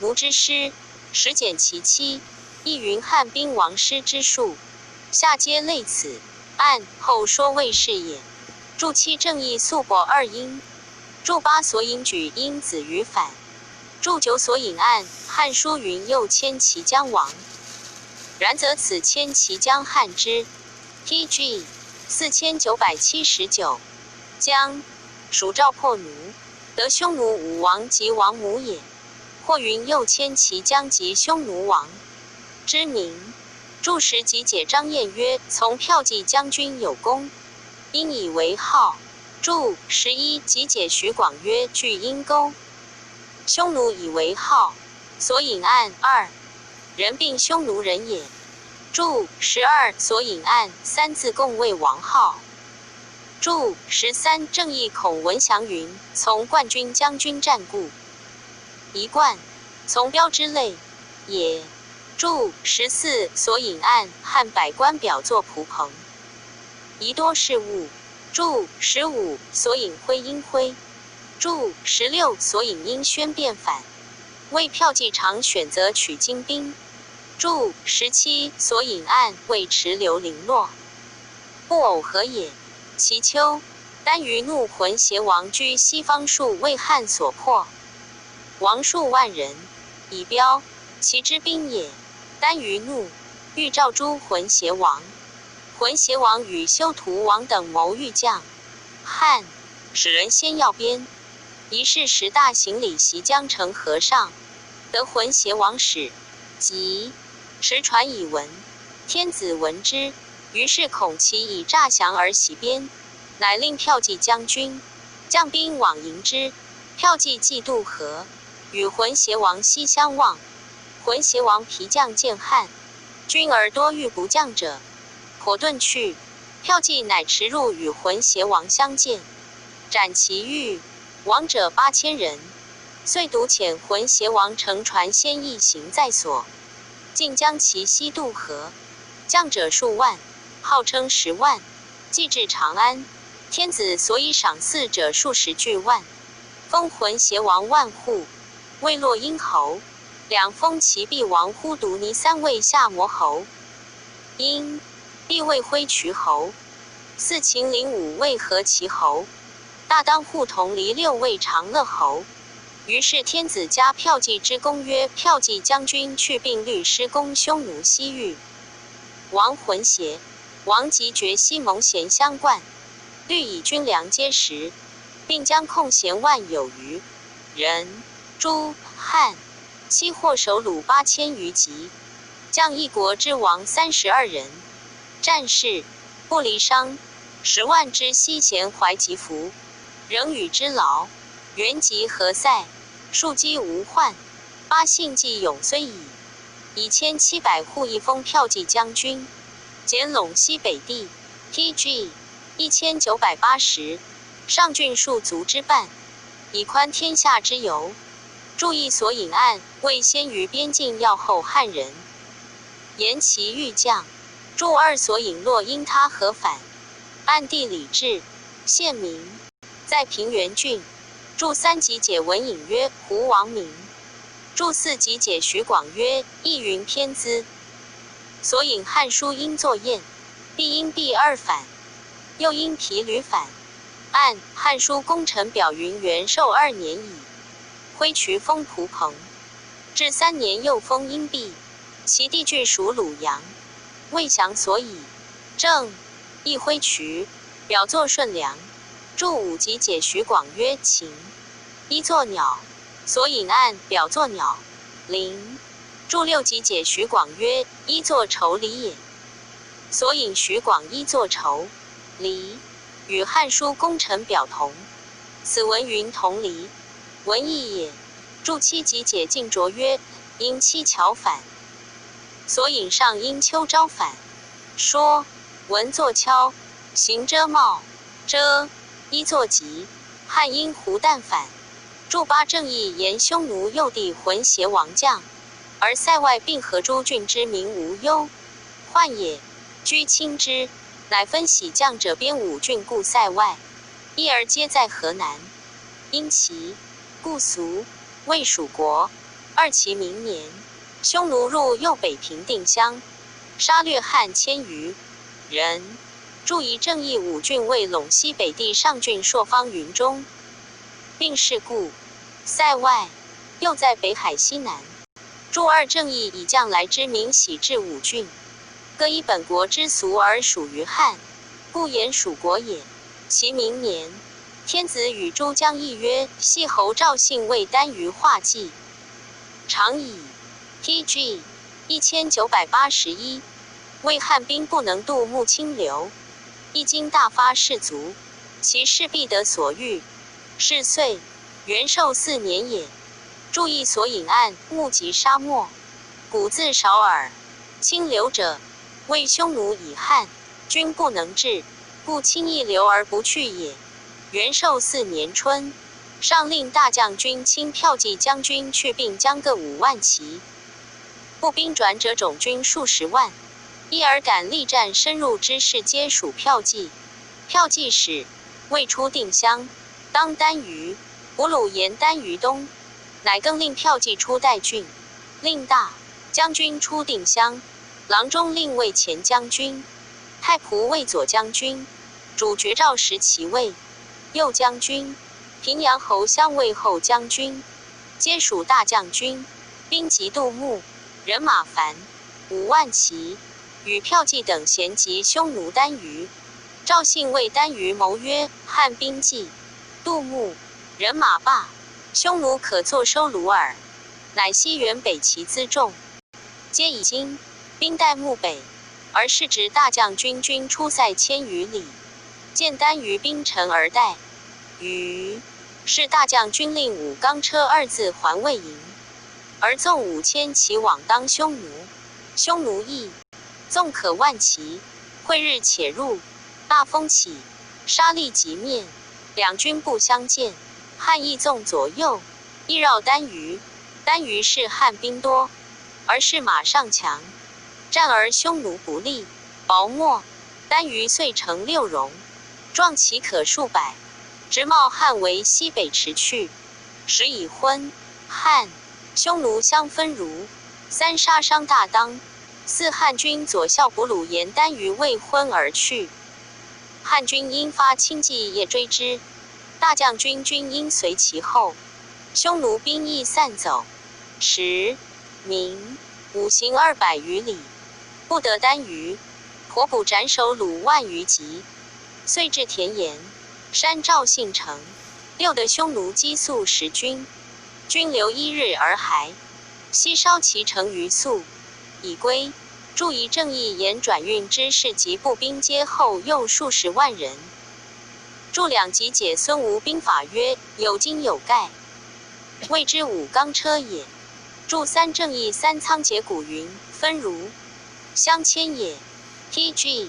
奴之师，实简其期。亦云汉兵王师之术，下皆类此。案后说魏氏也。注七正义素伯二因。注八所引举因子于反。注九所引案，汉书云又迁其将王，然则此迁其将汉之 tg 4979将蜀赵破奴，得匈奴武王及王母也。或云又迁其将及匈奴王之名。注十即解张燕曰：从骠骑将军有功，因以为号。注11即解徐广曰：据阴沟，匈奴以为号。所引案二人并匈奴人也。注12所引案三字共为王号。注13正义孔文祥云：从冠军将军战故，一冠从标之类也。注14所引案汉百官表作蒲棚，宜多事务。注15所引徽因徽。注16所引因宣变反，为骠骑常选择取精兵。注17所引案为池流零落，不偶合也。其丘单于怒浑邪王居西方数为汉所破，王数万人，以标其之兵也。单于怒欲召诸浑邪王，浑邪王与修图王等谋欲将汉，使人先要边。一是10大行礼袭江城河上，得浑邪王使，即持传以闻。天子闻之，于是恐其以诈降而袭边，乃令骠骑将军将兵往迎之。骠骑既渡河，与浑邪王西相望。浑邪王疲将见汉军而多欲不将者，颇遁去。骠骑乃驰入与浑邪王相见，斩其欲。亡者8000人。遂独遣浑邪王乘船先一行在所，竟将其西渡河，将者数万，号称10万。既至长安，天子所以赏赐者数十巨万，封浑邪王万户，为洛阴侯。两封其婢王忽独尼3位下摩侯，因必为挥渠侯。四秦陵5位何其侯，大当户同离6位长乐侯。于是天子加骠骑之功曰：骠骑将军去并律师攻匈奴西域，王浑邪。王即决西蒙贤相冠，律以军粮皆食，并将控弦万有余人。诸汉期获首虏8000余级，将一国之王32人。战事不离商10万之西贤怀吉服，仍与之劳。原籍何塞。庶几无患，八姓既永虽矣。以1700户一封骠骑将军，减陇西北地 ，TG 1980，上郡戍卒之半，以宽天下之由。注意所引案，为先于边境要后汉人，言其欲将。注2所引落因他何反，按地理志，县名，在平原郡。注3集解文引曰胡王明。注4集解徐广曰亦云偏资。所引汉书应作燕，必因第2反，又因皮吕反。按汉书功臣表云元寿2年矣，挥渠封蒲彭，至3年又封阴毕，其地据属鲁阳，未详所以。正亦挥渠，表作顺良。注5集解徐广曰禽，一作鸟，所引案表作鸟，麟。注6集解徐广曰一作仇离也，所引徐广一作仇离，与汉书功臣表同，此文云同离，文义也。注7集解晋卓曰因七巧反，所引上因秋招反，说文作敲，行遮帽，遮一作吉，汉因胡旦反。注8正义言匈奴右地浑邪王将，而塞外并河诸郡之民无忧，患也。居亲之，乃分喜将者编5郡故塞外，一而皆在河南。因其故俗，魏蜀国。2其明年，匈奴入右北平定襄，杀掠汉1000余人。注以正义5郡为陇西北地上郡朔方云中，并是故塞外，又在北海西南。注2正义以将来之民喜至5郡，各依本国之俗而属于汉，故言蜀国也。其明年，天子与诸将议曰：系侯赵信为单于画计，常以 TG 1981，为汉兵不能渡穆清流，一经大发士卒，其势必得所欲。是岁，元寿4年也。注意所引案，目及沙漠，古字少耳。清流者，为匈奴以汉军不能至，故轻易流而不去也。元寿4年春，上令大将军亲骠骑将军去并将各5万骑，步兵转者种军数十万，一而敢力战深入之士皆属骠骑。骠骑使未出定襄，当单于，吾鲁言单于东，乃更令骠骑出代郡，令大将军出定襄，郎中令为前将军，太仆为左将军，主爵赵时其位，右将军，平阳侯相为后将军，皆属大将军。兵及杜牧，人马繁5万骑，与骠骑等咸及匈奴单于。赵信为单于谋曰：汉兵济，杜牧，人马罢，匈奴可坐收虏耳。乃西原北齐辎重，皆以金兵待牧北，而是指大将军军出塞1000余里，见单于兵陈而待。于是大将军令5钢车2字还魏营，而纵5000骑往当匈奴。匈奴亦纵可万骑，会日且入，大风起，杀力即灭，两军不相见。汉亦纵左右，亦绕单于。单于是汉兵多，而是马上强，战而匈奴不利，薄没。单于遂成6戎，壮其可数百，直冒汉为西北驰去。时已昏，汉、匈奴相分如。3杀伤大当。4汉军左校捕虏言单于未昏而去，汉军因发轻骑夜追之，大将军军因随其后，匈奴兵亦散走。时明5行200余里，不得单于，颇捕斩首虏万余级，遂至田延，山赵信城。6得匈奴击粟10军，军留1日而还，悉烧其城于粟，以归。注以正义言转运之士及步兵皆后又数十万人。注2集解孙吴兵法曰：有金有盖，谓之五钢车也。注三正义三仓颉骨云分如相牵也。TG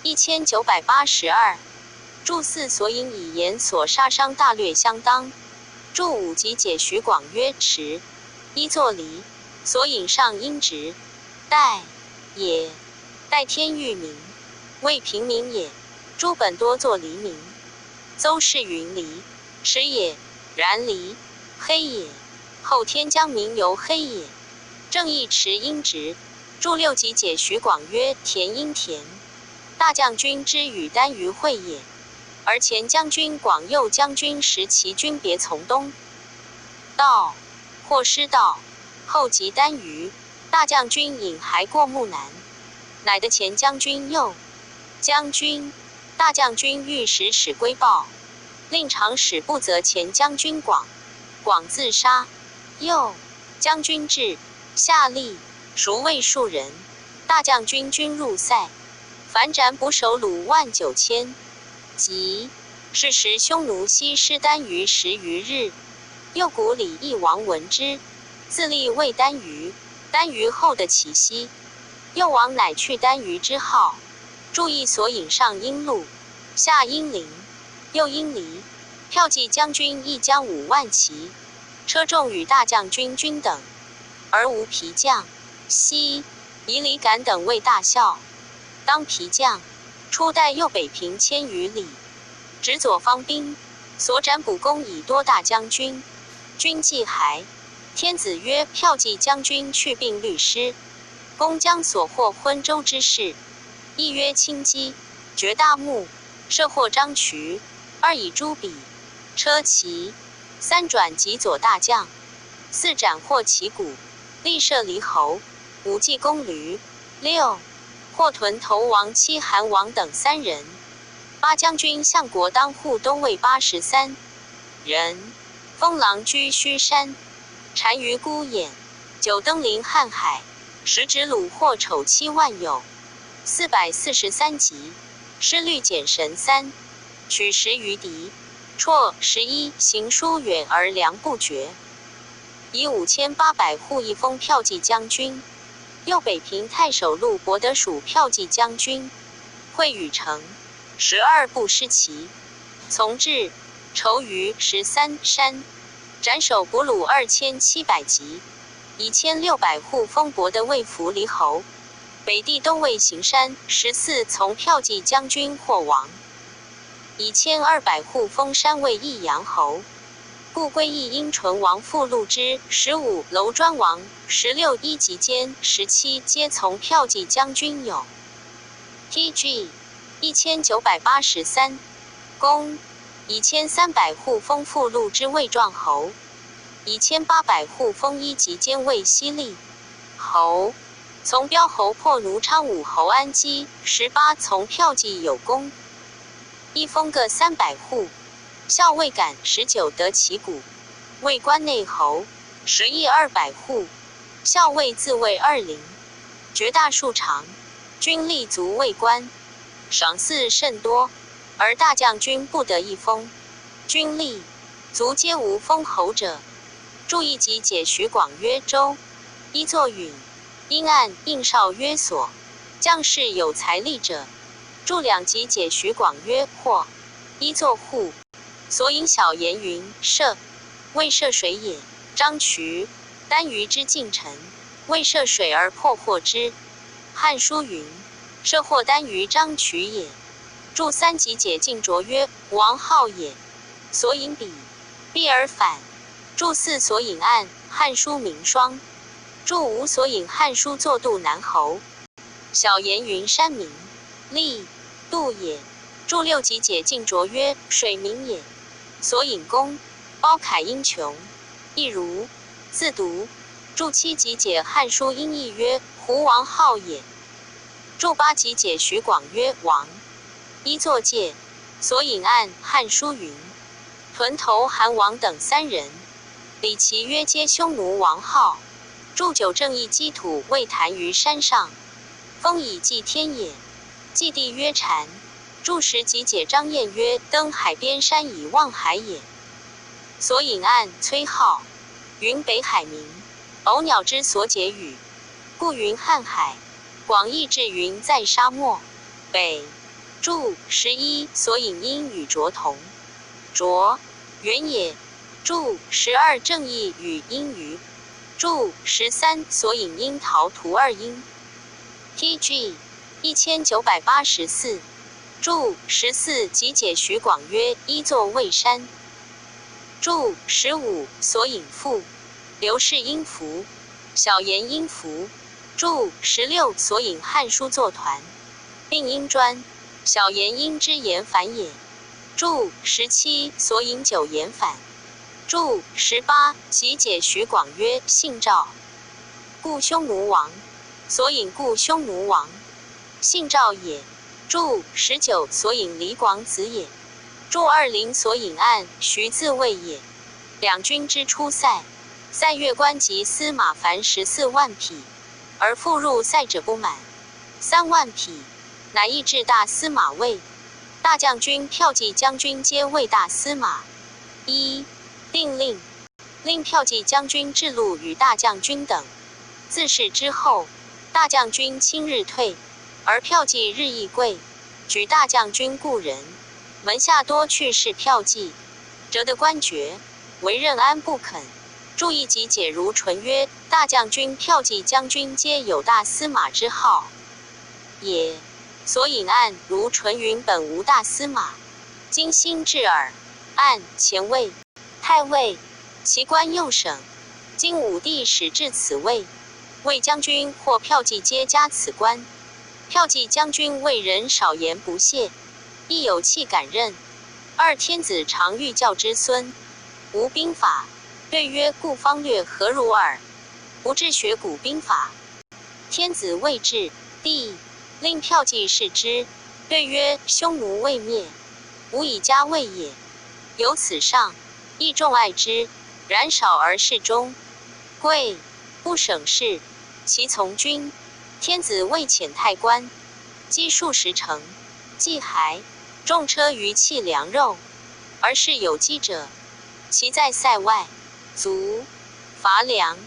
1982。注四所引以言所杀伤大略相当。注五集解徐广曰持一作离，所引上阴直，代也。代天欲明，为平民也。诸本多作离名，邹氏云离实也，然离黑也。后天将名由黑也。正义持阴直。注六集解徐广曰田阴田，大将军之与单于会也。而前将军广右将军时其军别从东道或失道，后及单于，大将军引还过木南，乃得前将军右将军。大将军欲使归报，令长使不责前将军广自杀。右将军至，下吏孰谓数人，大将军军入塞，凡斩捕首虏19000。即是时匈奴西失单于10余日。右谷里义王闻之，自立为单于。单于后的其西，右王乃去单于之号。注意所引上阴路，下阴陵，右阴离。骠骑将军亦将5万骑，车重与大将军均等，而无皮将。西以李敢等为大校。当皮将，初代右北平1000余里，直左方兵，所斩捕公以多大将军。军既还，天子曰骠骑将军去并律师。公将所获昏州之事，亦曰轻击，掘大木，射获张渠，二以诸笔，车骑，三转及左大将，四斩获其骨，立射离侯，五计攻驴，六获屯头王戚韩王等3人。八将军相国当户都尉83人，封狼居虚山，单于孤偃。九登临瀚海，时指虏获丑7万有，443级，失律减神3，取10余敌，绰11，行疏远而粮不绝。以5800户一封骠骑将军。右北平太守陆伯得属骠骑将军。会禹城12步失骑，从至仇于13山，斩首捕虏2700级，以1600户封伯得为扶离侯。北地都尉行山14从骠骑将军获王，以1200户封山为益阳侯。故归义因淳王复禄之15楼庄王16一级间17皆从骠骑将军有。TG 1983。公以1300户封复禄之为壮侯，以1800户封一级间为西利侯。从标侯破奴昌武侯安基18从骠骑有功，一封各300户。校尉感19得其谷，为关内侯11 200户。校尉自谓20，绝大数长，军力足为官，赏赐甚多，而大将军不得一封。军力足皆无封侯者。注意集解徐广曰周，一作允，因案应少曰所。将士有财力者。注两集解徐广曰或，一作户。所引小言云涉，为涉水也。张渠，单于之近臣，为涉水而破获之。汉书云，涉获单于张渠也。注三集解晋卓曰王浩也。所引彼，避而反。注四所引案，汉书明双。注五所引汉书作度南侯。小言云山民，利，度也。注六集解晋卓曰水民也。所引公，包凯英琼，亦如。自读。注七集解汉书音译曰胡王浩也。注八集解徐广曰王，一作介。所引案汉书云，屯头韩王等3人，李其曰皆匈奴王号。注九正义积土未坛于山上，封以祭天也。祭地曰禅。注十集解张燕曰登海边山以望海也。所引案崔颢，云北海民，偶鸟之所解语，故云瀚海。广义至云在沙漠。北注11所引音与浊同，浊原也。注12正义与音余。注13所引音陶图二音。TG 1984。注14集解徐广曰一作蔚山。注15所引赋刘氏音符，小言音符。注16所引汉书作团，并音专，小言音之言反也。注17所引九言反。注18集解徐广曰姓赵，故匈奴王，所引故匈奴王，姓赵也。注19所引李广子也。注20所引按徐自谓也。两军之出塞，塞越官及司马凡14万匹，而复入塞者不满3万匹，乃议至大司马位。大将军、骠骑将军皆为大司马。1定令，令骠骑将军制禄与大将军等。自是之后，大将军亲日退，而骠骑日益贵，举大将军故人，门下多去世骠骑，折得官爵，为任安不肯。注意集解如纯曰：大将军、骠骑将军皆有大司马之号也。所引按如纯云本无大司马，今新至耳。按前位、太尉，其官右省。今武帝始至此位，魏将军或骠骑皆加此官。骠骑将军为人少言不懈，亦有气敢任。二天子常欲教之孙，无兵法，对曰：故方略何如耳？不治学古兵法。天子未至，帝令骠骑视之，对曰：匈奴未灭，吾以家卫也。由此上，亦重爱之，然少而适中。贵不省事，其从军。天子未遣太官，积数十城，既还，重车于弃粮肉，而是有饥者，其在塞外，卒乏粮，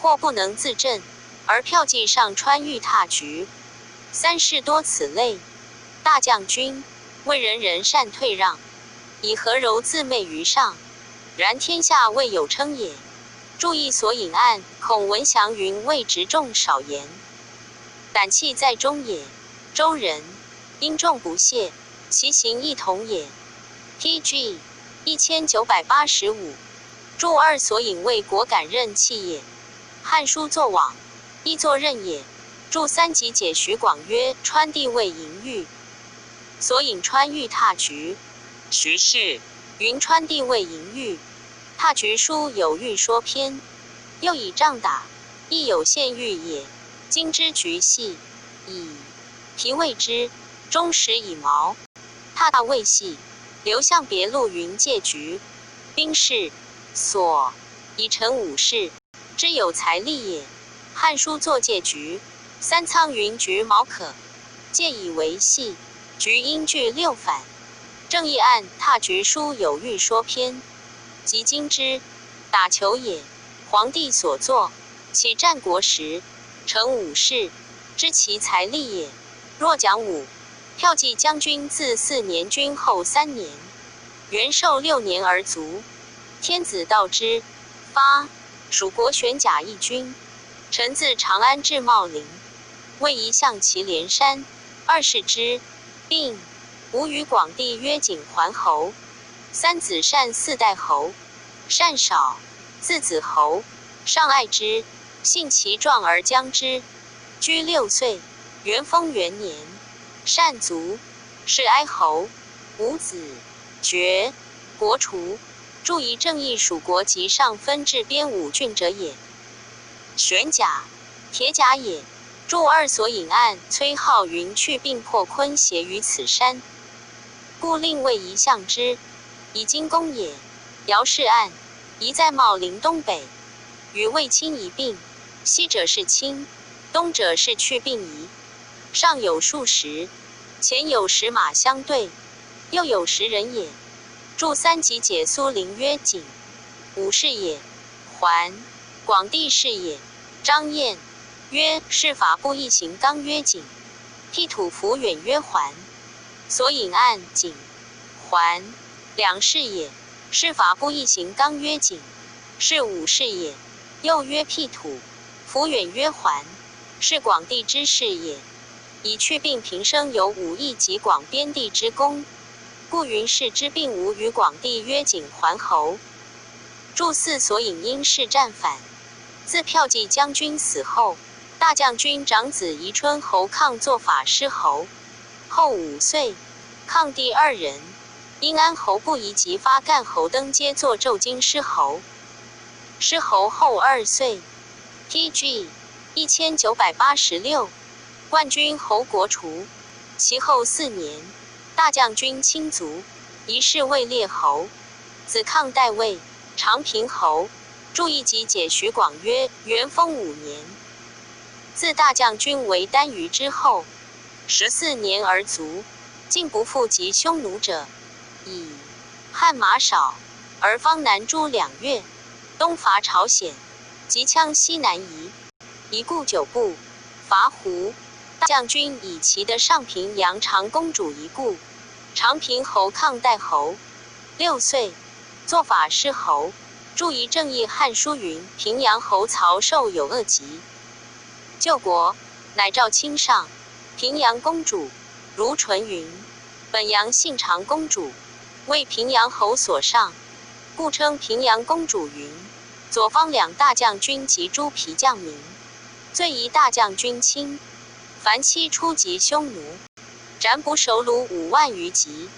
或不能自振，而骠骑上川欲踏局。三事多此类。大将军为人人善退让，以和柔自媚于上，然天下未有称也。注意所引按，孔文祥云未直重少言，胆气在中也。周人因重不懈，其行亦同也。TG 1985。注2所引为果敢任气也。汉书作往，亦作任也。注3集解徐广曰川地位淫欲，所引川欲踏局。徐氏云川地位淫欲，踏局书有欲说篇，又以杖打，亦有献欲也。今之局细，以题谓之，终始以毛。踏大未细，刘向别录云借局，兵士所以成武士，之有财力也。汉书作借局，三仓云局毛可，借以为细，局应据6反。正义按踏局书有欲说篇，即今之打球也。皇帝所作，其战国时成武士，知其财力也。若讲武，骠骑将军自4年军后3年，元寿6年而卒。天子道之，发蜀国玄甲义军，臣自长安至茂陵，为一向其连山，2世之，并吾与广帝曰景桓侯。3子善4代侯，善少，字子侯，上爱之，信其壮而将之。居6岁，元丰元年，善卒，是哀侯。五子，爵，国除。注以正义蜀国及上分至边5郡者也。玄甲，铁甲也。注2所引按崔浩云去并破昆协于此山，故令谓一向之，以今公也。姚氏案，宜在茂陵东北，与卫青一并，西者是青，东者是去并夷。上有数十，前有10马相对，右有10人也。注3集解苏陵曰景，武士也。还，广地是也。张燕曰：是法不异行纲曰景，辟土弗远曰还。所引按景还两是也。是法不异行纲曰景，是五是也。又曰辟土，弗远曰还，是广地之事也。以去病平生有五义及广边地之功，故云氏之病无与广地曰景还侯。注四所引因是战反。自骠骑将军死后，大将军长子宜春侯抗做法师侯，后5岁，抗第2人，因安侯不宜及发干侯登阶作骤京师侯。师侯后2岁 ，TG 1986，冠军侯国除。其后4年，大将军亲族，仪式位列侯。子抗代位，长平侯。注意及解徐广曰：元丰5年，自大将军为单于之后，14年而卒，竟不复及匈奴者，以汉马少，而方南诸2越，东伐朝鲜，及羌西南夷，一固9部，伐胡。大将军以其的上平阳长公主一顾，长平侯抗代侯，6岁，做法师侯。注意正义汉书云：平阳侯曹受有恶疾，救国，乃召亲上。平阳公主如纯云：本阳姓长公主，为平阳侯所上，故称平阳公主云。左方2大将军及诸皮将名，罪夷大将军亲。凡期出击匈奴，斩捕首虏5万余级。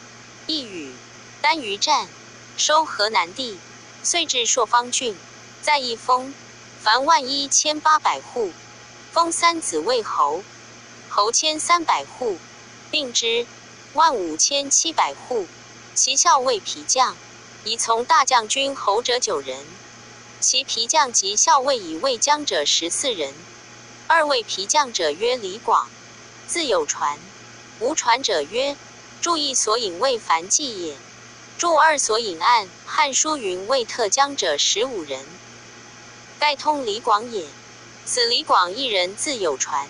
一语单于战，收河南地。遂至朔方郡，在一封，凡11800户，封3子为侯，侯1300户，并之15700户。其校尉皮将，以从大将军侯者9人，其皮将及校尉以卫将者14人。2位皮将者曰李广，自有传，无传者曰。注意所引为凡记也。注2所引按，汉书云为特将者15人，盖通李广也。此李广1人自有传，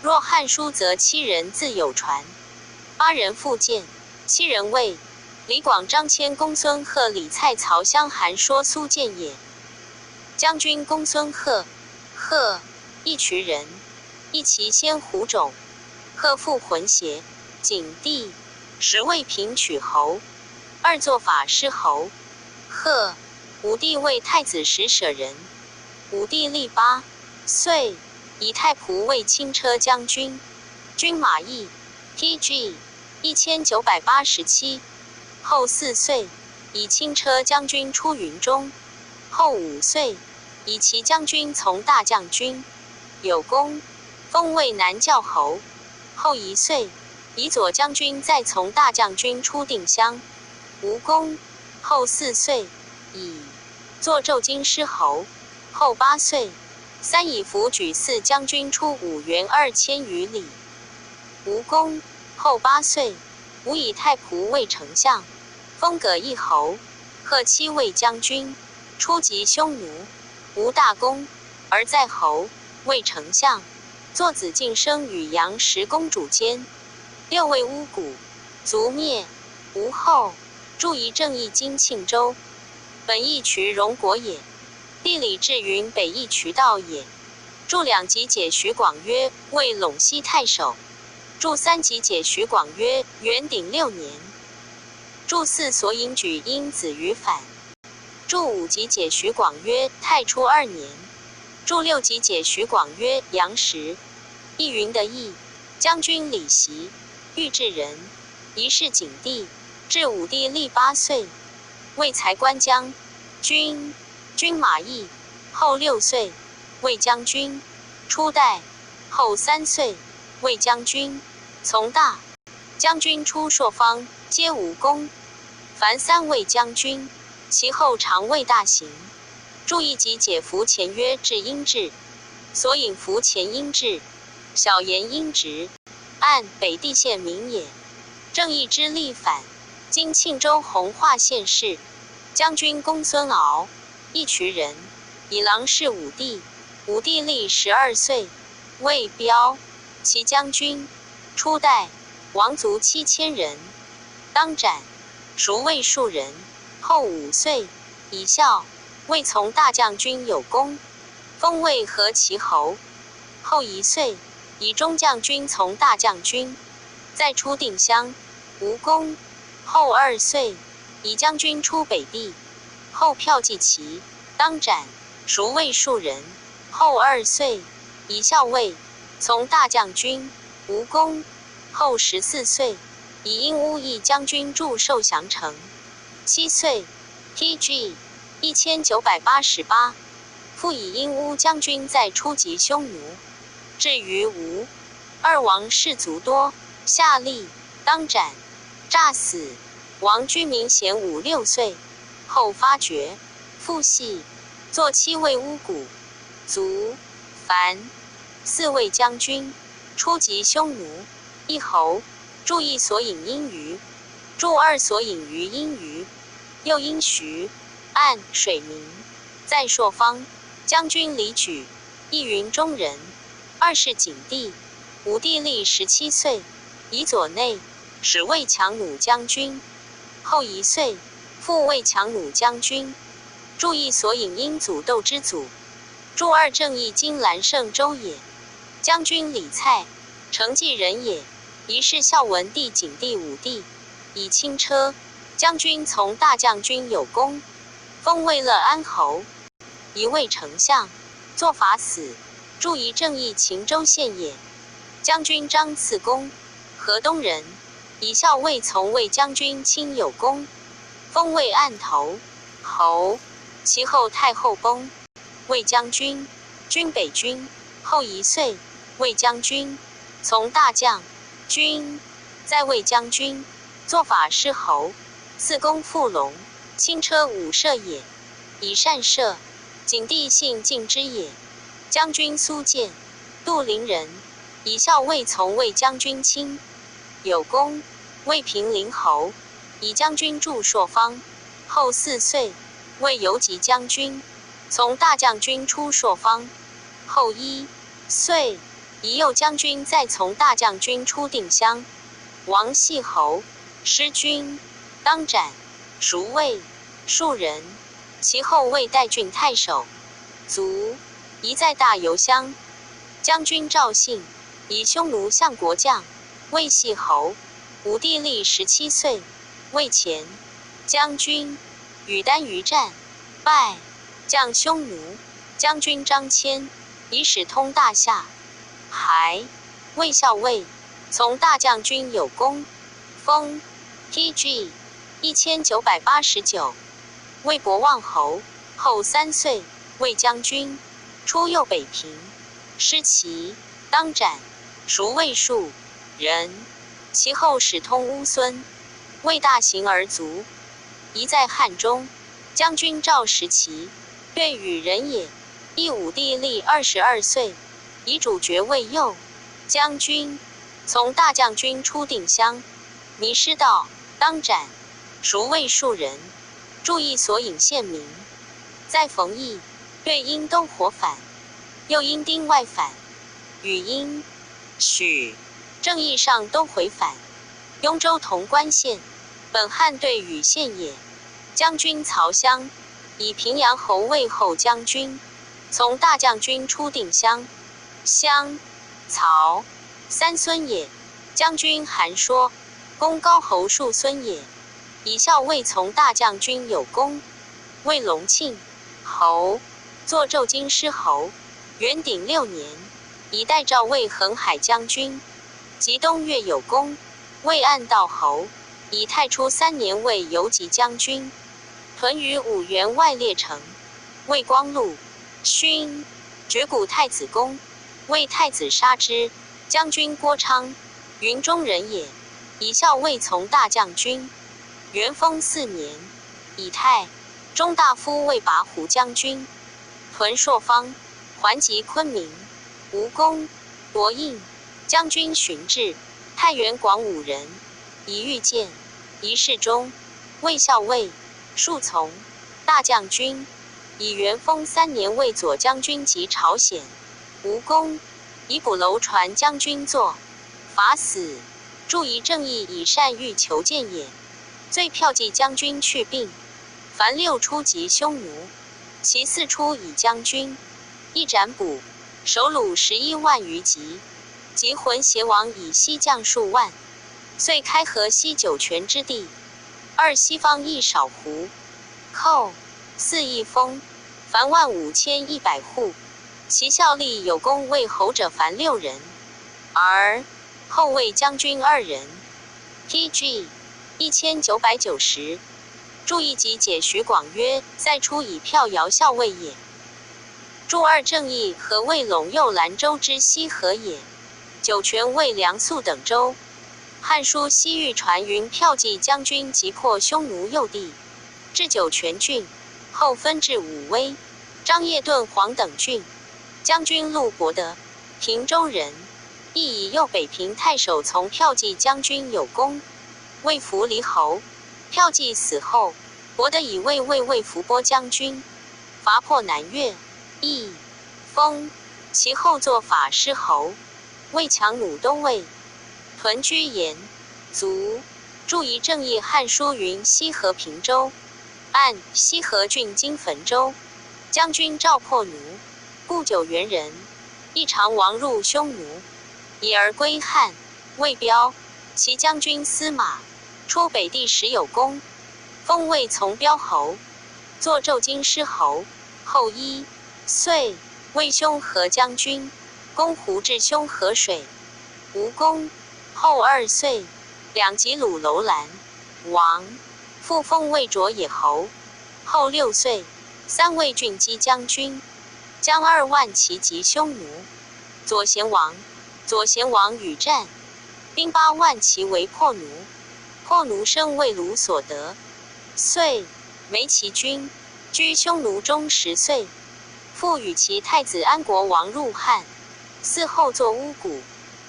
若汉书则7人自有传，8人复见，7人谓李广、张骞、公孙贺、李蔡、曹襄、韩说、苏建也。将军公孙贺，一渠人，一骑先胡种，贺复浑邪，景帝时为平曲侯。2做法师侯。贺，武帝为太子使舍人。武帝历8岁，以太仆为轻车将军，军马邑 TG 1987。后4岁，以轻车将军出云中。后5岁，以骑将军从大将军，有功，封为南教侯。后1岁，以左将军再从大将军出定襄，无功。后4岁，以作骤京师侯。后8岁，3以辅举4将军出5原2000余里，无功。后8岁，5以太仆为丞相，封葛邑侯。贺7为将军，出击匈奴，无大功，而在侯，为丞相。作子敬生与杨氏公主间。6为巫蛊，卒灭，无后。注以正义经庆州，本义渠荣国也。地理志云北义渠道也。注2集解徐广曰：为陇西太守。注3集解徐广曰：元鼎6年。注4所引举因子于反。注5集解徐广曰：太初2年。注6集解徐广曰：杨时。义云的义，将军李袭，豫志人，仪是景帝。至武帝历8岁，为才官将军，军马邑。后6岁，为将军，出代。后3岁，为将军，从大将军出朔方，皆无功。凡3位将军，其后常为大行。注意及解服前曰至阴质，所引服前阴质，小言阴直，按北地县民也。正义之立反。今庆州弘化县事，将军公孙敖，一渠人，以郎氏武帝。武帝历12岁，魏彪骑将军。初代，王族7000人，当斩。孰谓庶人。后5岁，以孝，魏从大将军有功，封魏和齐侯。后1岁，以中将军从大将军，再出定襄，无功。后2岁，以将军出北地，后骠骑骑，当斩。孰谓庶人。后2岁，以校尉，从大将军，无功。后14岁，以阴乌邑将军驻受降城。7岁 ，PG 1988，复以阴乌将军再出击匈奴。至于吴，二王士卒多，下吏，当斩，诈死。王居民贤5、6岁，后发觉，父系，作7位巫蛊。卒。樊4位将军，出击匈奴。一侯，注意所引殷于，注2所引于殷于，又因徐，按水民，在朔方，将军李举，一云中人。2是景帝。武帝历17岁，以左内，使魏强弩将军。后1岁，复魏强弩将军。注意所引殷祖斗之祖。注2正义今兰胜州也。将军李蔡，成纪人也。疑是孝文帝景帝武帝，以轻车。将军从大将军有功，封魏乐安侯。一魏丞相，作法死。注以正义秦州县也。将军张次公，河东人，以校尉从魏将军亲有功，封魏案头侯。其后太后崩，魏将军，军北军。后1岁，魏将军，从大将军，在魏将军，作法师侯。四公复龙，轻车武射也，以善射。景帝信敬之也。将军苏建，杜陵人，以校尉从魏将军亲，有功，魏平陵侯。以将军驻朔方。后4岁，魏游击将军，从大将军出朔方。后1岁，以右将军再从大将军出定襄。王系侯，失军，当斩。孰谓庶人。其后魏代郡太守。卒。宜在大游乡。将军赵信，以匈奴相国将，魏系侯。武帝历17岁，魏前将军，与单于战，败，将匈奴。将军张骞，以使通大夏。还，魏校尉，从大将军有功，封 PG 1989。魏博望侯。后3岁，魏将军，出右北平，失齐，当斩。孰谓庶人。其后使通乌孙，魏大行而卒。宜在汉中。将军赵时齐，对与人也。义武帝历22岁，以主爵魏右将军，从大将军出定襄，迷失道，当斩。孰谓庶人。注意所引县民。在冯异，对因都火反，又因丁外反，与因许正义上都回反。雍州潼关县，本汉对禹县也。将军曹襄，以平阳侯魏后将军，从大将军出定襄。襄，曹，三孙也。将军韩说，公高侯庶孙也。以校尉从大将军有功，魏隆庆侯，作奏京师侯。元鼎6年，以代赵魏恒海将军。及东越有功，魏暗道侯。以太初3年为游击将军。屯于五原外列城。魏光禄，勋，绝谷太子宫。魏太子杀之。将军郭昌，云中人也。以校尉从大将军。元丰4年，以太中大夫魏拔胡将军。屯朔方，还及昆明。无功，夺印。将军荀至，太原广武人，以遇见。仪世中，魏校尉，戍从，大将军。以元丰3年为左将军及朝鲜，无功，以补楼传将军作，罚死。注以正义以善欲求见也。罪骠骑将军去病，凡6出及匈奴，其4出以将军，一斩捕，首虏11万余级，及浑邪王以西将数万，遂开河西酒泉之地。2西方邑少胡，寇4邑封，凡15100户，其效力有功为侯者凡6人，而后卫将军2人。PG 1990。注意及解徐广曰：再出以票遥校尉也。注2正义和为陇右兰州之西河也，酒泉为梁肃等州。汉书西域传云骠骑将军击破匈奴右地，至酒泉郡，后分至武威、张掖、顿黄等郡。将军陆伯德，平州人，亦以右北平太守从骠骑将军有功，为扶黎侯。骠骑死后，伯德以为魏伏波将军，伐破南越，亦封其后作法师侯，为强弩都尉，屯居延卒。注以正义汉书云西河平州，按西河郡今汾州，将军赵破奴，故九原人，一常亡入匈奴，以而归汉，魏彪其将军司马，出北地时有功，封魏从标侯，作纣京师侯。后1岁，魏兄和将军，攻胡至兄河水，无功。后2岁，两击鲁楼兰，王，复封魏卓野侯。后6岁，3魏郡击将军，将2万骑及匈奴。左贤王与战，兵8万骑为破奴，破奴生为鲁所得。遂为其君，居匈奴中10岁。复与其太子安国王入汉，嗣后作巫蛊，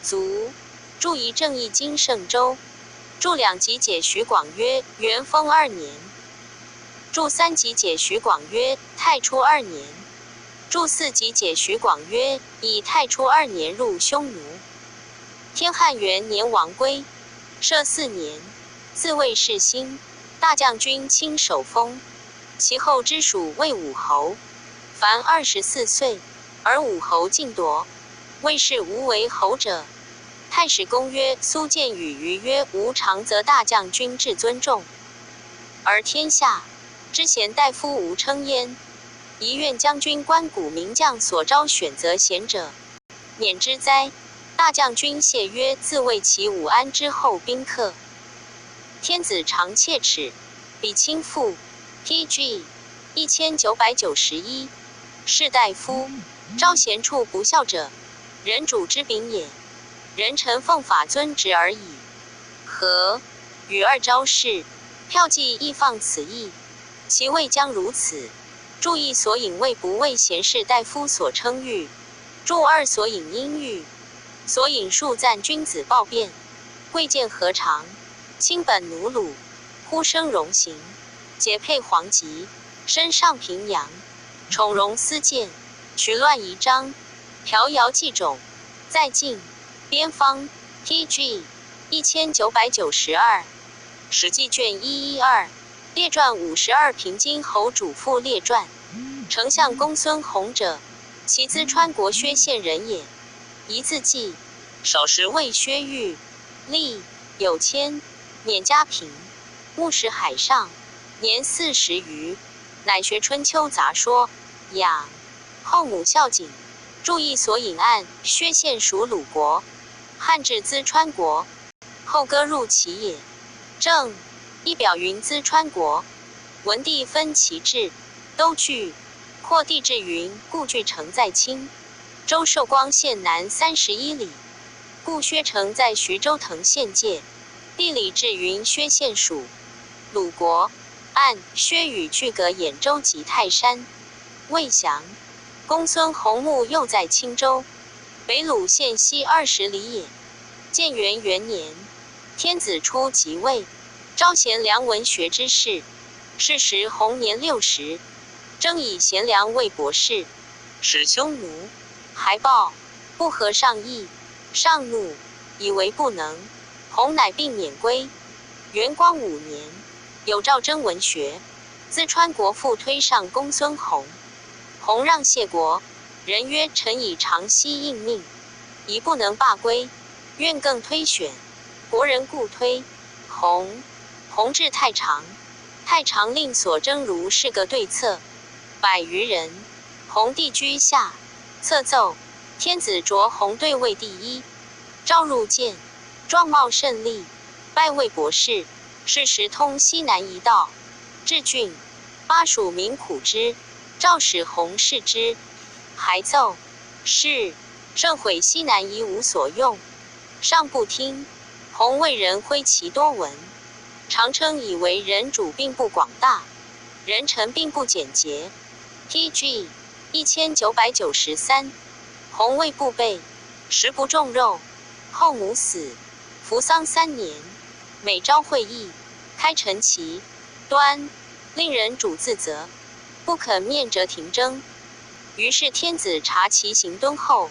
卒。注以正义今盛州。注2集解徐广曰：元丰2年。注3集解徐广曰：太初2年。注4集解徐广曰：以太初2年入匈奴。天汉元年王归，赦4年，自谓世兴，大将军亲守封。其后之属魏武侯，凡24岁，而武侯尽夺，魏氏无为侯者。太史公曰：苏建与余曰：吾常则大将军至尊重，而天下之贤大夫无称焉。宜愿将军关谷名将所招选择贤者，免之哉？大将军谢曰：自谓其武安之后宾客。天子常切齿，比亲父。PG 1991。士大夫招贤处不孝者，人主之柄也。人臣奉法尊职而已。和与2招士，骠骑亦放此意，其未将如此。注意所引谓不为贤士大夫所称誉。注2所引因誉，所引数赞君子报变，贵贱何常？亲本奴虏，忽生荣行，解配黄籍，身上平阳，宠荣私见，取乱仪章，嫖谣祭种，在晋边方。PG 1992。史记卷112。列传52平津侯主父列传。丞相公孙弘者，其淄川国薛县人也。一字记，首时谓薛玉，立有谦，免家贫，牧食海上，年40余，乃学春秋杂说，养。后母孝景，注意所引案。薛县属鲁国，汉至淄川国，后割入其也。正一表云淄川国，文帝分其治，都据扩地至云，故据城在清州寿光县南31里，故薛城在徐州藤县界，地理至云薛县属鲁国。按薛与俱隔兖州及泰山。魏降，公孙弘墓又在青州，北鲁县西20里也。建元元年，天子初即位，招贤良文学之士。是时弘年60，征以贤良为博士，使匈奴。还报不合上意，上怒，以为不能。弘乃并免归。元光5年，有诏征文学，自川国父推上公孙弘。弘让谢国，人曰：臣以长息应命，宜不能罢归，愿更推选。国人故推。弘至太常，太常令所征如是个对策，100余人。弘帝居下，策奏。天子擢弘对位第一，召入见，状貌甚丽，拜为博士。是时通西南一道，至郡，巴蜀民苦之，诏使弘视之。还奏：是圣毁西南夷无所用，上不听。弘为人挥其多文，常称以为人主并不广大，人臣并不简洁。TG 1993。弘为不备，食不重肉，后母死，服丧3年。每朝会议，开陈其端，令人主自责，不肯面折廷争。于是天子察其行敦厚，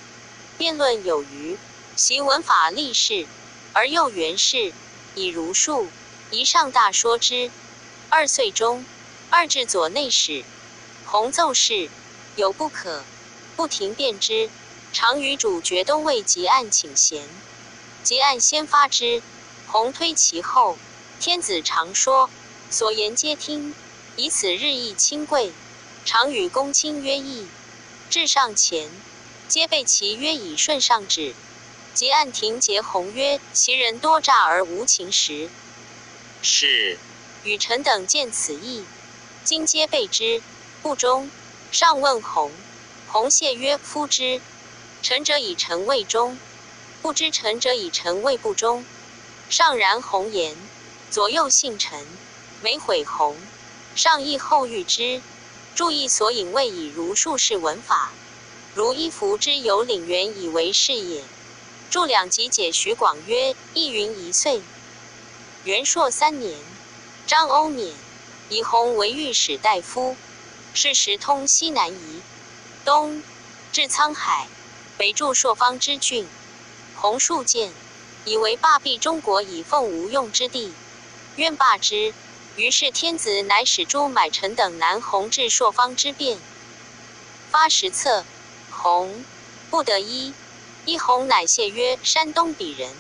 辩论有余，习文法立事，而又元氏，以儒术，宜上大说之。2岁中，2至左内史。弘奏事，有不可，不停辩之。常与主决都尉结案请贤，结案先发之，弘推其后。天子常说，所言皆听，以此日益亲贵。常与公卿约议，至上前，皆备其约以顺上旨。结案庭结弘曰：其人多诈而无情实。是与臣等见此意，今皆备之，不忠。上问弘，弘谢曰：夫之。臣者以臣谓忠，不知臣者以臣谓不忠。上然弘言，左右信臣，每毁弘。上议后谕之，注意所引谓以儒术士文法，如衣服之有领员以为是也。著2集解徐广曰：亦云1岁。元朔3年，张欧免，以弘为御史大夫。是时通西南夷，东至沧海，北驻朔方之郡。弘数谏，以为罢弊中国以奉无用之地，愿罢之。于是天子乃使诸买臣等南弘至朔方之变，发10策。弘不得一弘乃谢曰：山东鄙人，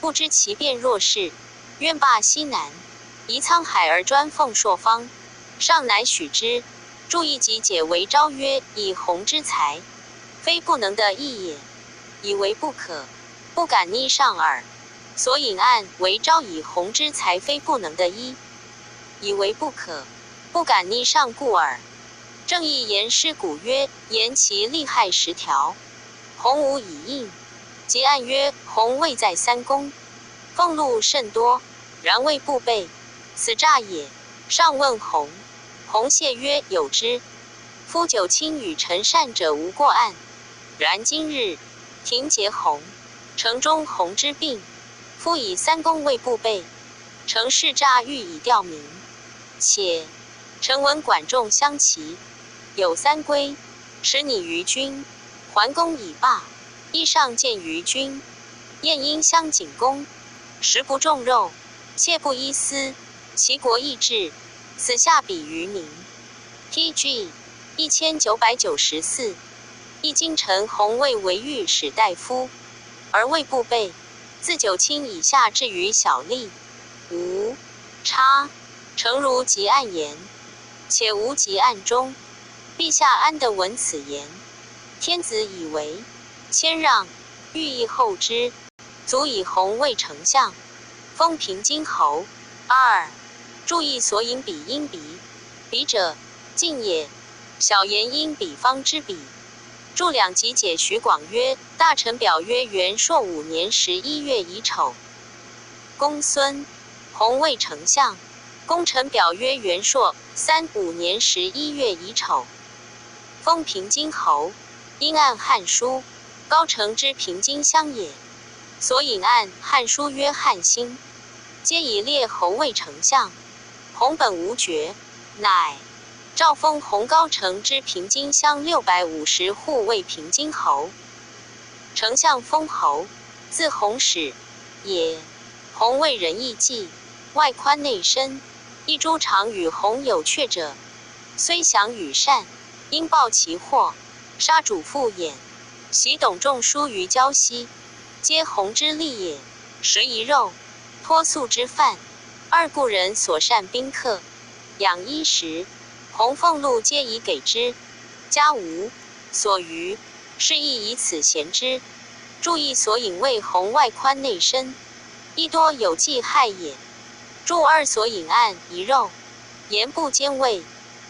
不知其变若是，愿罢西南，移沧海而专奉朔方。上乃许之。注意集解为昭曰：以弘之才，非不能的意也，以为不可，不敢逆上耳。所引案为昭以弘之才非不能的以为不可，不敢逆上故耳。正义言师古曰：言其利害10条，弘无以应。结案曰：弘位在3公，俸禄甚多，然未不备，此诈也。上问弘，弘谢曰：有之。夫九卿与臣善者无过案，然今日庭结弘，城中弘之病，夫以3公未不备，城市诈欲以吊民。且臣闻管仲相齐，有3规，使拟于君，桓公以罢，亦上见于君。晏婴相景公，食不重肉，切不衣丝，其国亦治，此下比于民。TG 1994。一京臣弘为御史大夫，而未不备，自九卿以下至于小吏，无差。诚如结案言，且无结案中。陛下安得闻此言？天子以为谦让，欲意后之，足以弘为丞相，封平津侯。2. 注意所引比因比，比者近也，小言因比方之比。著2集解徐广曰：大臣表曰元朔5年11月乙丑，公孙弘为丞相。功臣表曰元朔5年11月乙丑，封平津侯。因按汉书，高城之平津乡也。所引按汉书曰汉兴，皆以列侯为丞相。弘本无爵，乃诏封洪高城之平津乡650户为平津侯。丞相封侯，字弘始也。弘为仁义计，外宽内深，一诸常与弘有阙者，虽享与善，因报其祸，杀主父也。袭董仲舒于胶西，皆弘之利也。食一肉，托粟之饭，二故人所善宾客，养衣食，弘俸禄皆以给之。家无所余，是亦以此贤之。注意所引为弘外宽内深，亦多有忌害也。注二所引案一肉，言不兼味，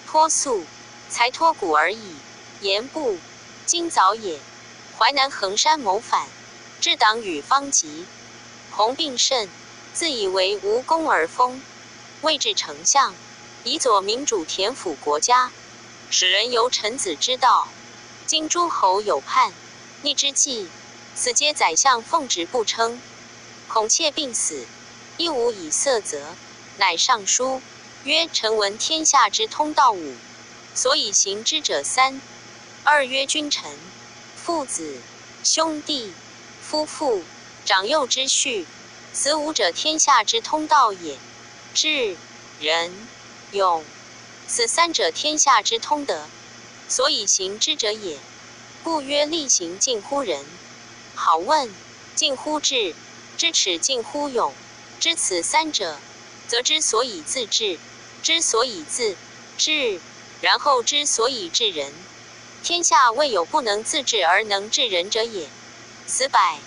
托粟才托谷而已。言不今早也。淮南衡山谋反，至党羽方疾。弘病甚，自以为无功而封，位至丞相，以左民主田辅国家，使人由臣子之道。今诸侯有叛逆之计，此皆宰相奉职不称。孔妾病死，亦无以色责，乃上书曰：臣闻天下之通道5，所以行之者3。2曰君臣、父子、兄弟、夫妇、长幼之序，此5者天下之通道也。智、仁、勇，此3者天下之通德，所以行之者也。故曰力行近乎仁。好问，近乎智，知耻近乎勇。知此3者，则之所以自治，之所以自治，然后之所以治人。天下未有不能自治而能治人者也。此百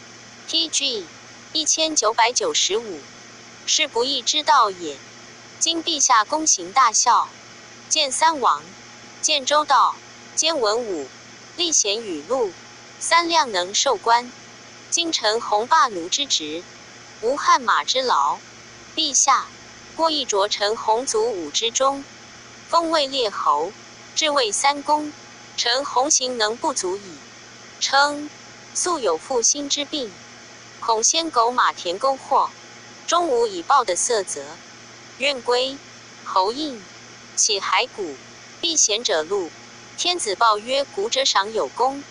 TG 1995，是不义之道也。今陛下公行大孝，建3王，建周道，兼文武，立贤与禄，3量能授官。今臣弘霸奴之职，无汗马之劳。陛下过亦着臣弘祖武之忠，封位列侯，至位3公。臣弘行能不足矣。称素有负心之病，恐先狗马田沟祸，终无以报的色泽。愿归侯应，起骸骨，避贤者禄。天子报曰：古者赏有功，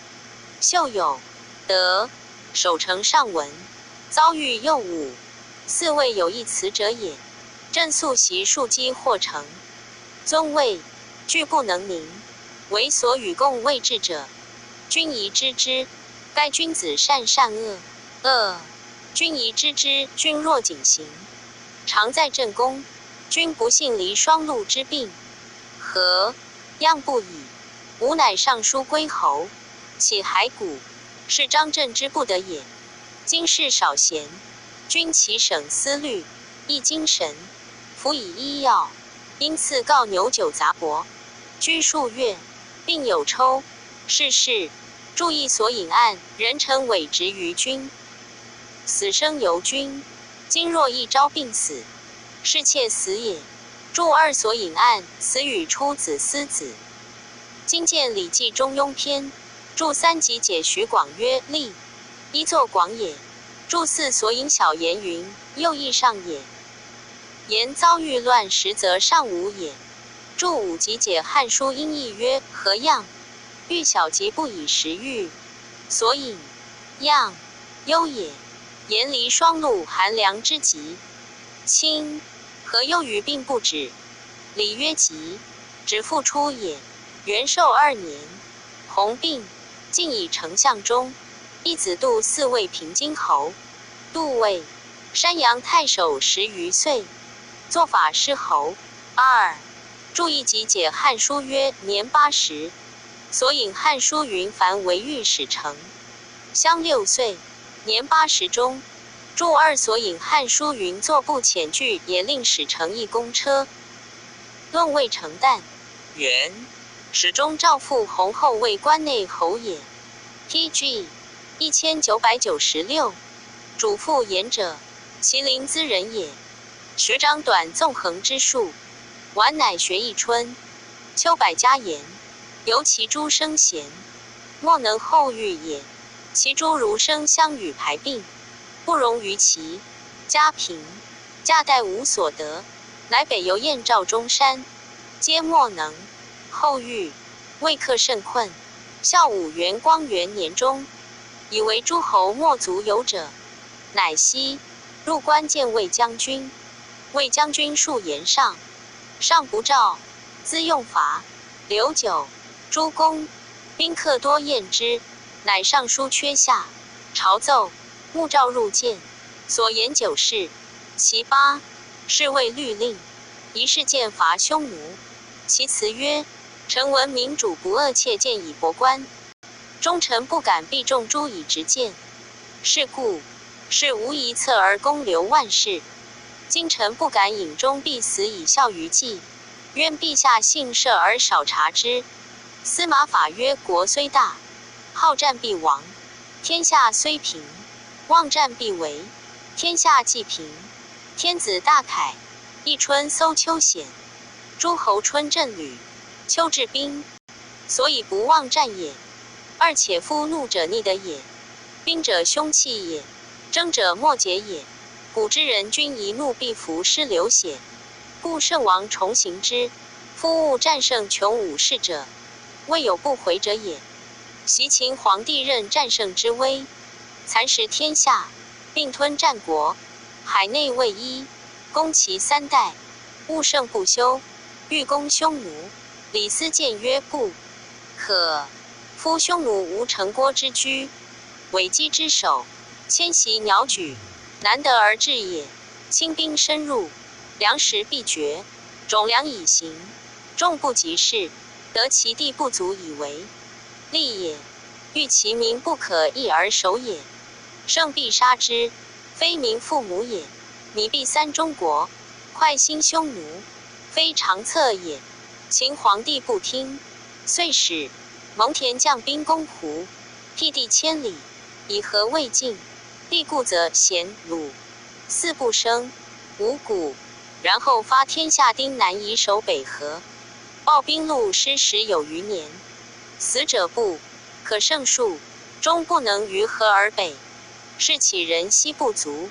秀有德，守成上文，遭遇幼武，4位有一辞者也。朕素习庶几或成，尊位俱不能宁，为所与共位治者，君宜知之。该君子善恶，君宜知之。君若谨行，常在正宫，君不幸离双禄之病，何样不已？吾乃上书归侯，起骸骨，是张震之不得也。今事少贤，君其省思虑，益精神，辅以医药，因赐告牛酒杂帛，居数月，并有抽。事注意所引案，人臣委职于君，死生由君。今若一朝病死，是妾死也。注二所引案，死与出子思子。今见《礼记·中庸篇》，注3集解徐广曰：立，一作广也。注4所引小言云：又义上也。言遭遇乱时，则上无也。注5集解《汉书》音译曰：何样？欲小疾不以时喻，所引样忧也。言离双禄寒凉之极，亲何忧于病不止？礼曰疾，止复出也。元寿2年，弘病，晋以丞相中，一子度4位平津侯。度位山阳太守10余岁，做法师侯。2注意集解《汉书》曰：年80。所引《汉书》云：凡为御史丞，相6岁，年80中。注2所引《汉书》云：作部遣具，也令史丞一公车。论未成旦，元始终诏复弘后为关内侯也。TG 1996，主父言者，其灵兹人也。学长短纵横之术，晚乃学一春。秋百家言，由其诸生贤，莫能后遇也。其诸儒生相与排并，不容于其。家贫，家代无所得，乃北游燕赵中山，皆莫能。后遇，未克甚困。孝武元光元年中，以为诸侯莫足有者，乃西入关见魏将军。魏将军数言上，上不召，自用罚，留久，诸公宾客多厌之，乃上书阙下，朝奏，穆召入见，所言九事。其八，是谓律令，一事见伐匈奴。其辞曰：臣闻民主不恶窃见以博官，忠臣不敢避众诛以直谏。是故，是无一策而公留万世。今臣不敢引忠必死以效于计，愿陛下信赦而少察之。司马法曰：国虽大，好战必亡；天下虽平，妄战必危。天下既平，天子大凯，一春搜秋险，诸侯春振履，秋治兵，所以不妄战也。二且夫怒者逆得也，兵者凶器也，争者莫解也。古之人君一怒必服失流血，故圣王重行之。夫勿战胜穷武士者，未有不回者也。袭秦皇帝任战胜之威，蚕食天下，并吞战国，海内卫一，攻其三代，勿胜不休，欲攻匈奴。李斯谏曰：不可。夫匈奴无城郭之居，尾击之首，迁徙鸟举，难得而治也。轻兵深入，粮食必绝，种粮以行，众不及事，得其地不足以为利也。欲其民不可易而守也，胜必杀之，非民父母也。你必三中国，快兴匈奴，非常策也。秦皇帝不听，遂使蒙恬将兵攻胡，辟地千里，以和魏晋。地固则咸、鲁四不生，五谷。然后发天下丁难以守北河，报兵路失10有余年，死者不可胜数，终不能于河而北。是其人息不足，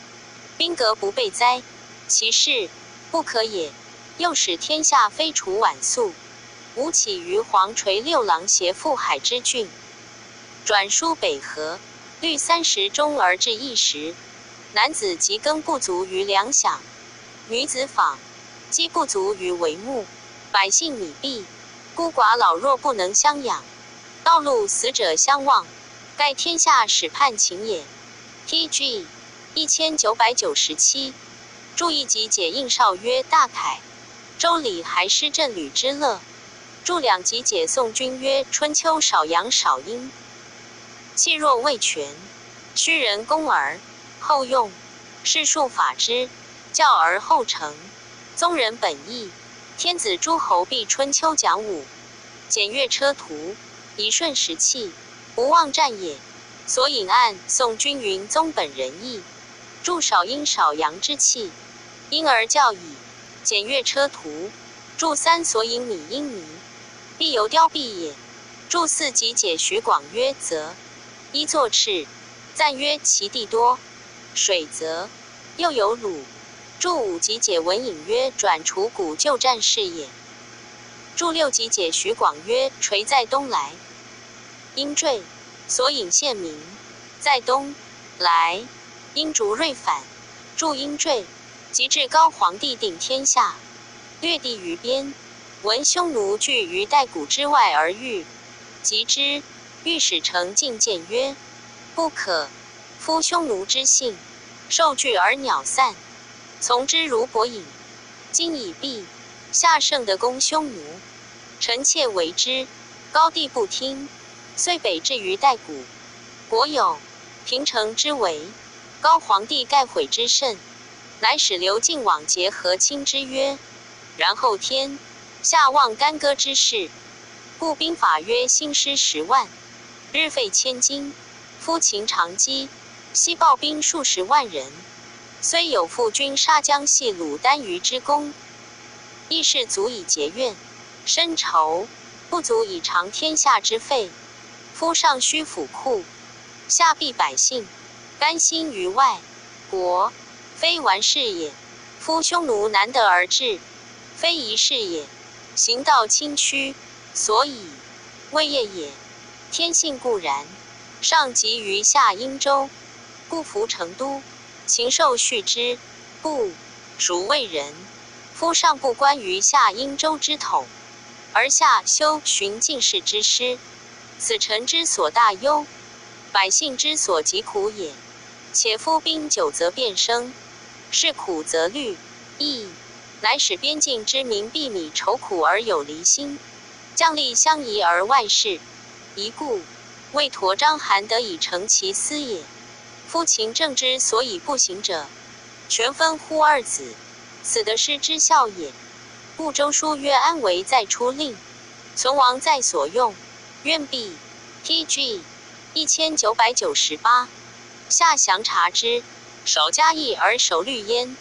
兵革不备哉？其事不可也。又使天下非除晚粟，吴起于黄垂六郎胁赴海之郡，转输北河，律30钟而至1时。男子及耕不足于粮饷，女子纺机不足于帷幕，百姓米弊，孤寡老弱不能相养，道路死者相望，盖天下始叛秦也。TG 1997。注一集解应少曰：大凯，周礼还失振履之乐。注2集解宋君曰：春秋少阳少阴，气若未全，虚人攻而后用，世数法之，教而后成，宗人本义。天子诸侯必春秋讲武，检阅车图，以顺时气，不忘战也。所引按宋君云宗本仁义，注少阴少阳之气，因而教矣。检阅车图，注3所引米阴弥，必由雕壁也。注4集解徐广曰：则一作赤，赞曰：其地多水泽，又有鲁。注5集解文隐曰：转除古旧战事也。注6集解徐广曰：垂在东来，应坠，所引县民在东来，因逐锐反。注应坠，即至高皇帝定天下，略地于边，闻匈奴据于代谷之外而御，及之，御史成进谏曰：不可。夫匈奴之性，受惧而鸟散，从之如伯影。今已毕，下圣的攻匈奴，臣妾为之，高帝不听，遂北至于代谷。国有平城之围，高皇帝盖悔之甚，乃使刘敬往结和亲之曰：然后天下望干戈之势，故兵法曰：兴师10万，日费千金。夫秦长击，悉暴兵数十万人，虽有负君杀江系鲁丹虞之功，亦是足以结怨，深仇不足以偿天下之费。夫上须府库，下必百姓，甘心于外国，非玩事也。夫匈奴难得而治，非一事也。行道清曲，所以谓业也。天性固然，上及于下殷周，故服成都，禽兽畜之，不孰谓人？夫上不观于下殷周之统，而下修循进士之师，此臣之所大忧，百姓之所疾苦也。且夫兵久则变生，事苦则虑，亦乃使边境之民避米愁苦而有离心，将吏相疑而外事。一故，魏佗章邯得以成其私也。夫秦政之所以不行者，权分乎二子，此得失之效也。故周书曰：安危在出令，存亡在所用。愿必 TG 1998。下详察之，守嘉义而守律焉。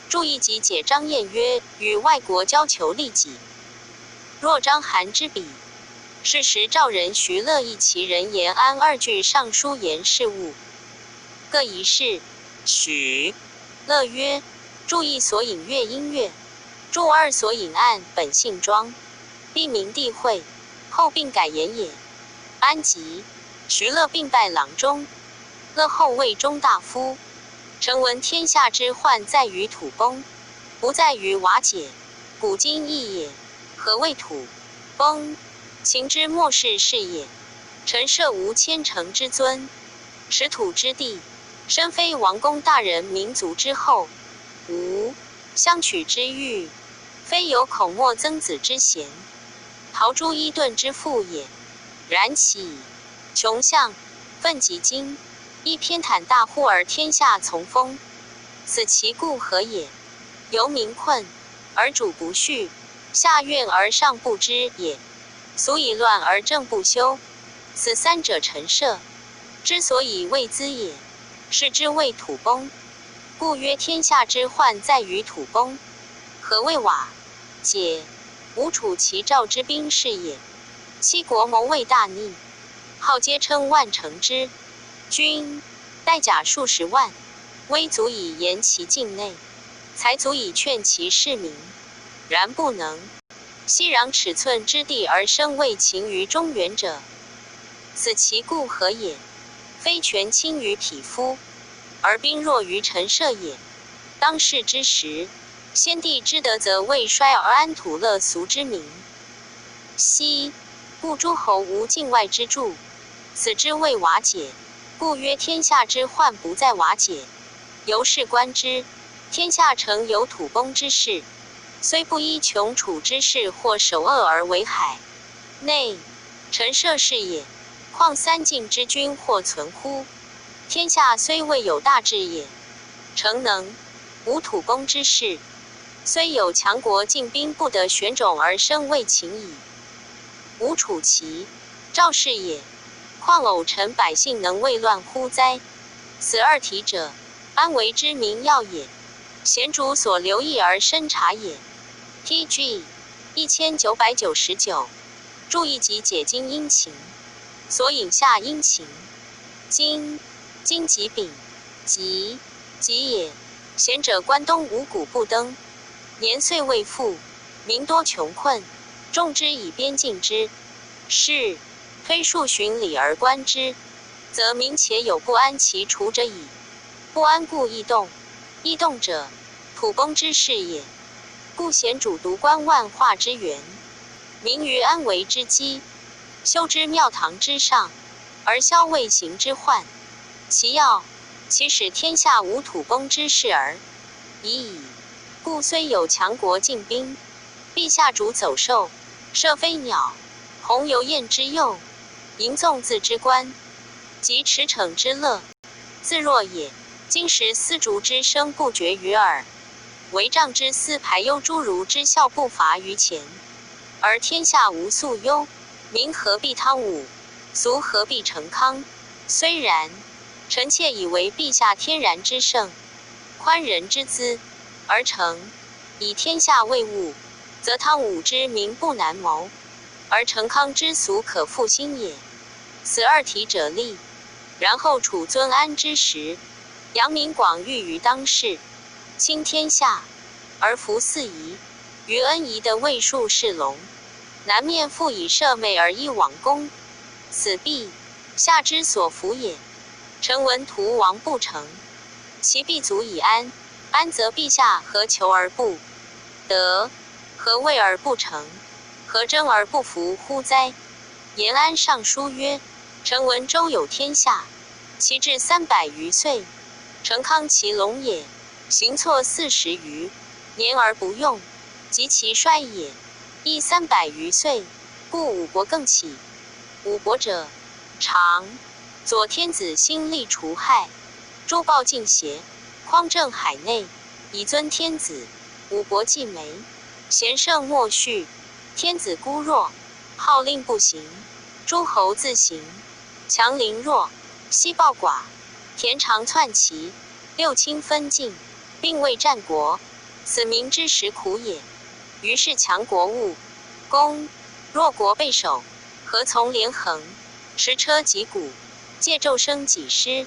注意集解张燕曰：与外国交求利己，若章邯之比。是时赵人徐乐议其人言安二句上书言事务，各一事。许乐曰：注意所引乐音乐，注二所引案本姓庄，必名帝讳，后并改言也。安吉，徐乐并拜郎中，乐后魏中大夫。臣闻天下之患在于土崩，不在于瓦解。古今异也。何谓土崩？秦之末世是也。臣设无千乘之尊，持土之地，身非王公大人民族之后，无相取之欲，非有口沫曾子之贤，陶朱伊顿之父也。然其穷相愤极经，亦偏袒大户而天下从风，此其故何也？由民困而主不恤，下怨而上不知也。俗以乱而政不修，此三者陈设，之所以谓兹也。是之谓土崩，故曰天下之患在于土崩。何谓瓦解？吴楚其赵之兵士也。七国谋魏大逆，号皆称万乘之，军带甲数十万，威足以严其境内，才足以劝其市民，然不能。熙攘尺寸之地而生魏秦于中原者，此其故何也？非权轻于匹夫，而兵弱于陈设也。当世之时，先帝之德则未衰而安土乐俗之民。昔故诸侯无境外之助，此之谓瓦解。故曰天下之患不在瓦解。由是观之，天下诚有土崩之势，虽不依穷楚之势或守恶而为海内陈设是也，况三晋之君或存乎？天下虽未有大治也，诚能无土崩之势。虽有强国进兵不得选种而生魏秦矣。吴楚齐赵氏也，况偶臣百姓能为乱乎哉？此二体者，安危之民要也，贤主所留意而深察也。TG 1999。注意集解经殷勤，所引下殷勤。今即丙，即也。贤者关东五谷不登，年岁未富，民多穷困，众之以边境之是推数巡礼而观之，则民且有不安其除者矣。不安故易动，易动者土崩之势也。故贤主独观万化之源，明于安危之基，修之庙堂之上，而消未行之患。其要，其使天下无土崩之势耳已矣。故虽有强国进兵，陛下主走兽，射飞鸟，鸿游雁之诱，迎纵自之观，及驰骋之乐，自若也。今时丝竹之声不绝于耳，帷帐之丝排忧诸儒之效不乏于前，而天下无粟忧，民何必汤武，俗何必成康？虽然，臣妾以为陛下天然之圣，宽仁之资，而成以天下为务，则汤武之民不难谋，而成康之俗可复兴也。此二体者利。然后楚尊安之时，扬名广誉于当世，倾天下，而服四夷。于恩夷的魏术士龙，南面复以舍妹而依往攻，此必夏之所服也。臣闻屠王不成，其必足以安。安则陛下何求而不得？何畏而不成？何争而不服乎哉？延安上书曰：臣闻周有天下，其至300余岁，成康其隆也，行错40余年而不用，及其衰也，亦300余岁，故五国更起。五国者，常左天子兴利除害，诸暴尽邪，匡正海内，以尊天子。五国既没，贤圣莫序，天子孤弱，号令不行，诸侯自行，强凌弱，西暴寡，田常篡齐，六亲分晋，并未战国，此民之实苦也。于是强国务攻，弱国备守，何从连横？驰车击鼓，借纣生己师，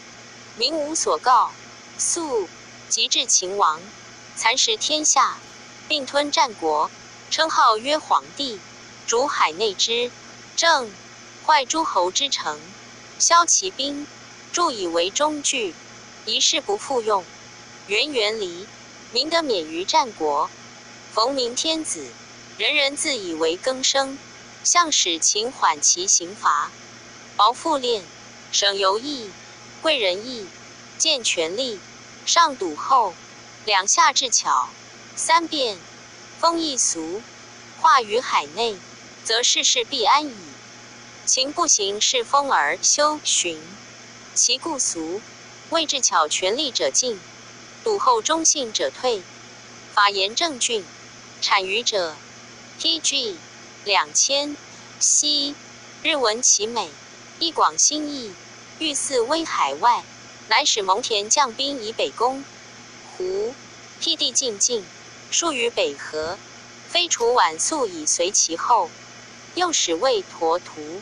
民无所告，速即至秦王，蚕食天下，并吞战国，称号曰皇帝，主海内之政，坏诸侯之城，削其兵，助以为中具，一事不复用。元离，民得免于战国。逢明天子，人人自以为更生，向使秦缓其刑罚。薄赋练，省游役，贵人义，见权力，上笃厚，两下智巧，三变，风易俗，化于海内，则世事必安矣。秦不行是风而修循，其故俗，谓智巧权力者进，笃厚忠信者退，法严正峻，产于者 TG 2000。昔日闻其美，一广心意，欲似威海外，乃使蒙恬将兵以北攻胡，辟地进境，数于北河，飞除晚宿以随其后，又使魏陀图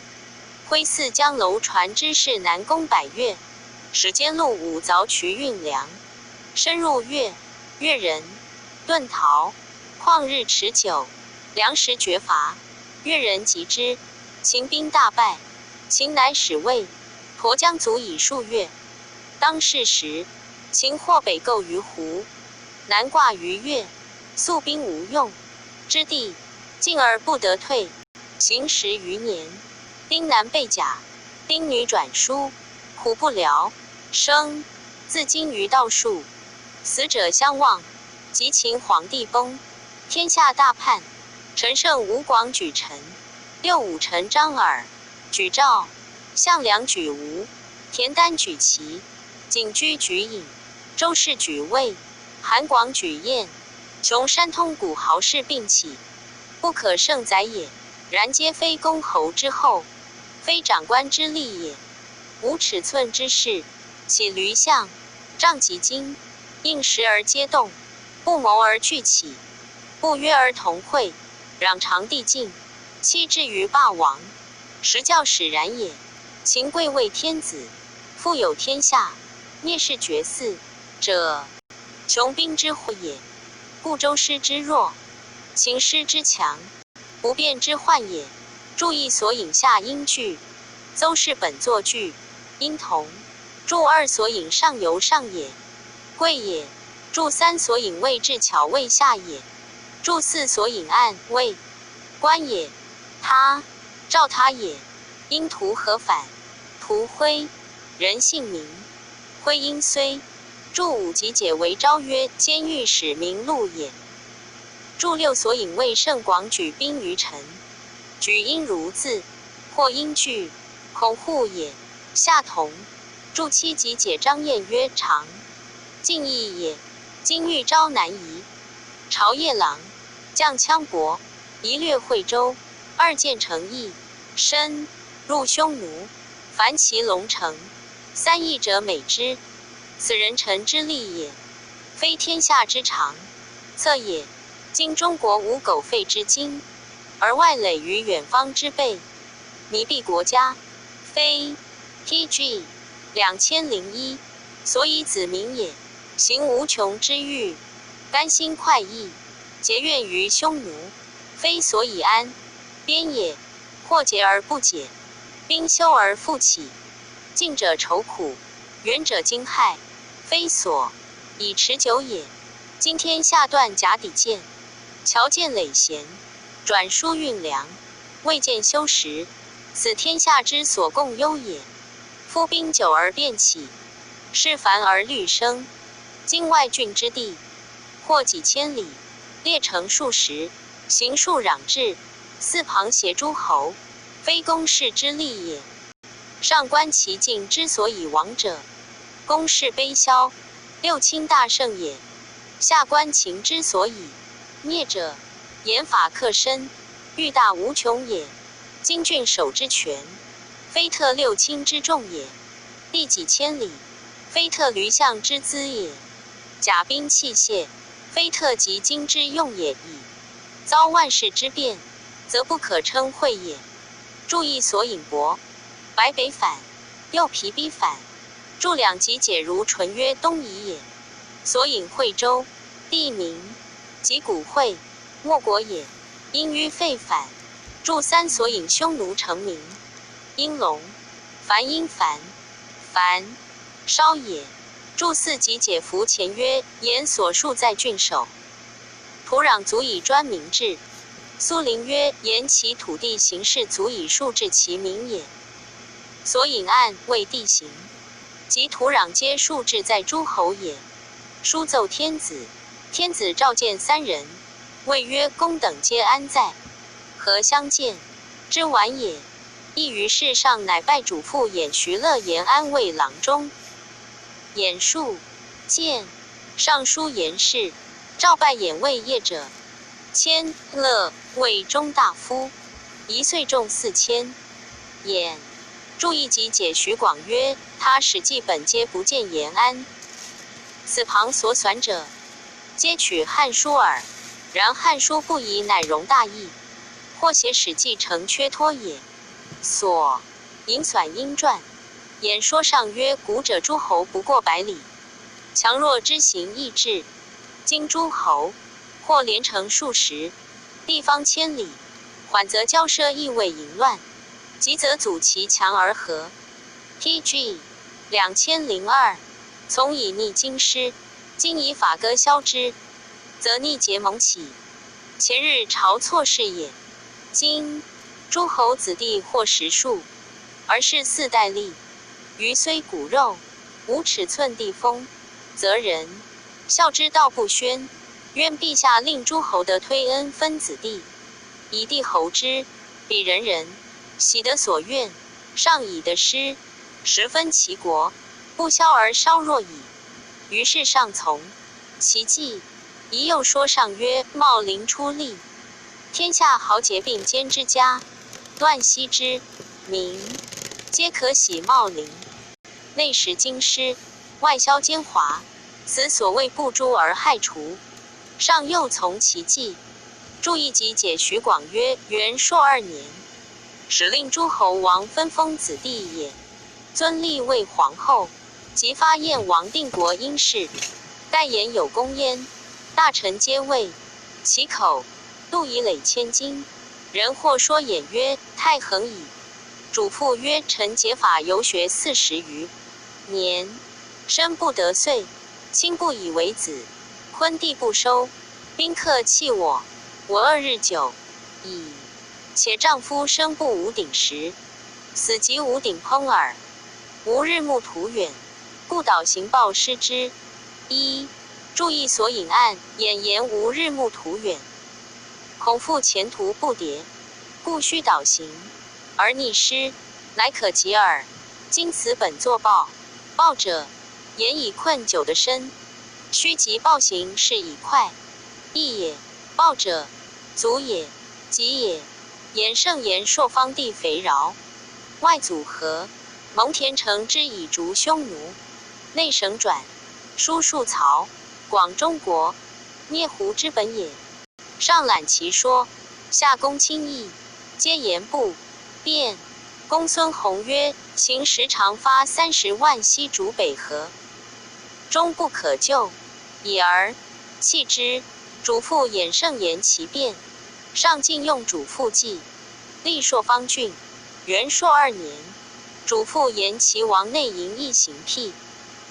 挥泗江楼船之势南攻百越，使兼路5凿渠运粮，深入越人遁逃，旷日持久，粮食绝乏，越人及之，秦兵大败。秦乃使魏陀江卒以数月。当是时，秦或北构于胡，南挂于越，宿兵无用之地，进而不得退，行10余年。丁男被甲，丁女转书，苦不聊生，自今于道术，死者相望。及秦皇帝崩，天下大叛，陈胜吴广举陈，六武陈张耳举赵，项梁举吴，田丹举齐，景居举尹，周氏举魏，韩广举燕，穷山通古豪士并起，不可胜载也。然皆非公侯之后，非长官之力也。无尺寸之事，起驴象，仗其筋，应时而皆动，不谋而俱起，不约而同会，攘长地境，期至于霸王，实教使然也。秦贵为天子，富有天下，聂氏绝嗣者，穷兵之祸也。故周师之弱，秦师之强，不变之患也。注意所引下应句，邹氏本作句，应同。注2所引上游上也，贵也。注3所引谓智巧谓下也。注4所引暗谓官也。他照他也。因图何反？图徽，人姓名。徽因虽。注5即解为昭曰监狱使名录也。注6所引谓盛广举兵于陈，举因如字，或因句，孔户也。下同。注7即解张燕曰长，晋义也。今欲招南夷，朝夜郎将羌伯，一略惠州，2建成邑，深入匈奴，凡其龙城，3邑者美之。此人臣之利也，非天下之常，策也。今中国无苟废之今，而外累于远方之辈，弥弊国家，非 TG 2001所以子民也。行无穷之欲，甘心快意，结怨于匈奴，非所以安。边也，或节而不解，兵休而复起。近者愁苦，远者惊骇，非所以持久也。今天下断甲底剑，桥剑垒弦，转输运粮，未见休时，此天下之所共忧也。夫兵久而变起，事繁而虑生。今外郡之地，或几千里，列城数十，行数攘至，四旁挟诸侯，非公事之利也。上观其境之所以亡者，公事悲消，六卿大胜也；下观秦之所以灭者，严法克身，欲大无穷也。今郡守之权，非特六卿之众也；地几千里，非特驴象之资也；甲兵器械，非特及今之用也矣。遭万世之变，则不可称会也。注意所引帛，白北反，右疲逼反，助两极解如淳曰东夷也。所引惠州，地名，及古会，莫国也。因於废反，助三所引匈奴成名。殷龙，樊殷樊，樊稍也。助四极解服前曰：言所述在郡守，土壤足以专民治。苏林曰：言其土地形势足以数治其民也。所引案为地形，及土壤皆数治在诸侯也。书奏天子，天子召见三人，谓曰：公等皆安在？何相见？之晚也。亦于世上乃拜主父偃徐乐延安慰郎中。偃述见尚书言事，召拜偃谓业者，谦乐为中大夫，一岁中4000。偃注意及解徐广曰：他史记本皆不见延安，此旁所选者，皆取汉书耳。然汉书不以乃容大义，或写史记成缺托也。所引选因传，演说上曰：古者诸侯不过100里，强弱之行易至。今诸侯或连城数十，地方千里，缓则骄奢易为淫乱，急则阻其强而和。TG 2002，从以逆京师，今以法割削之，则逆结盟起。前日朝错事也。今诸侯子弟或10数，而是4代立。余虽骨肉，无尺寸地风，则人孝之道不宣。愿陛下令诸侯的推恩分子弟，以弟侯之，比人人喜得所愿。上以的师，十分其国，不消而稍弱矣。于是上从其计。宜又说上曰：茂陵出力，天下豪杰并肩之家，乱息之民，皆可喜茂陵。内食京师，外销奸猾，此所谓不诛而害除。上又从其计。注意及解徐广曰：元朔2年，使令诸侯王分封子弟也，尊立为皇后，即发燕王定国因事，盖言有功焉。大臣皆谓其口，度以累千金。人或说偃曰：太恒矣。主父曰：臣解法游学40余年，身不得遂，亲不以为子，昆弟不收，宾客弃我，我2日久矣。且丈夫生不无鼎食，死即无鼎烹耳。吾日暮途远，故导行报失之。注意所引案，偃言无日暮途远，恐复前途不迭，故须导行，而逆失，乃可及耳。今此本作报，报者言以困久的身，须及报行是以快，义也。报者足也，急也。言盛言朔方地肥饶，外阻合，蒙恬城之以逐匈奴，内省转，输数曹，广中国，灭胡之本也。上览其说，下公卿议，皆言不辩。公孙弘曰：秦时常发30万西逐北河，终不可救，已而弃之。主父偃盛言其辩，上进用主父计，历朔方郡。元朔2年，主父言齐王内营一行辟，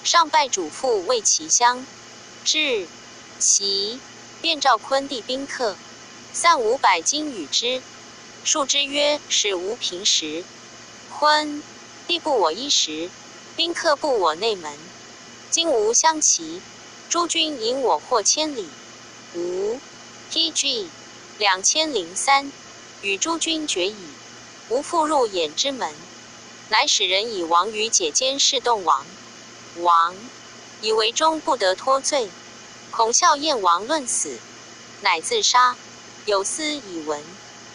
上拜主父为齐乡。至齐，便召昆弟宾客，散500金与之，数之曰：使无平时。昆弟不我衣食，宾客不我内门。今吾相齐，诸君引我或千里。吾 PG 2003，与诸君决矣。吾复入眼之门，乃使人以王于解监视动王。王以为终不得脱罪，恐笑燕王论死，乃自杀。有司以闻，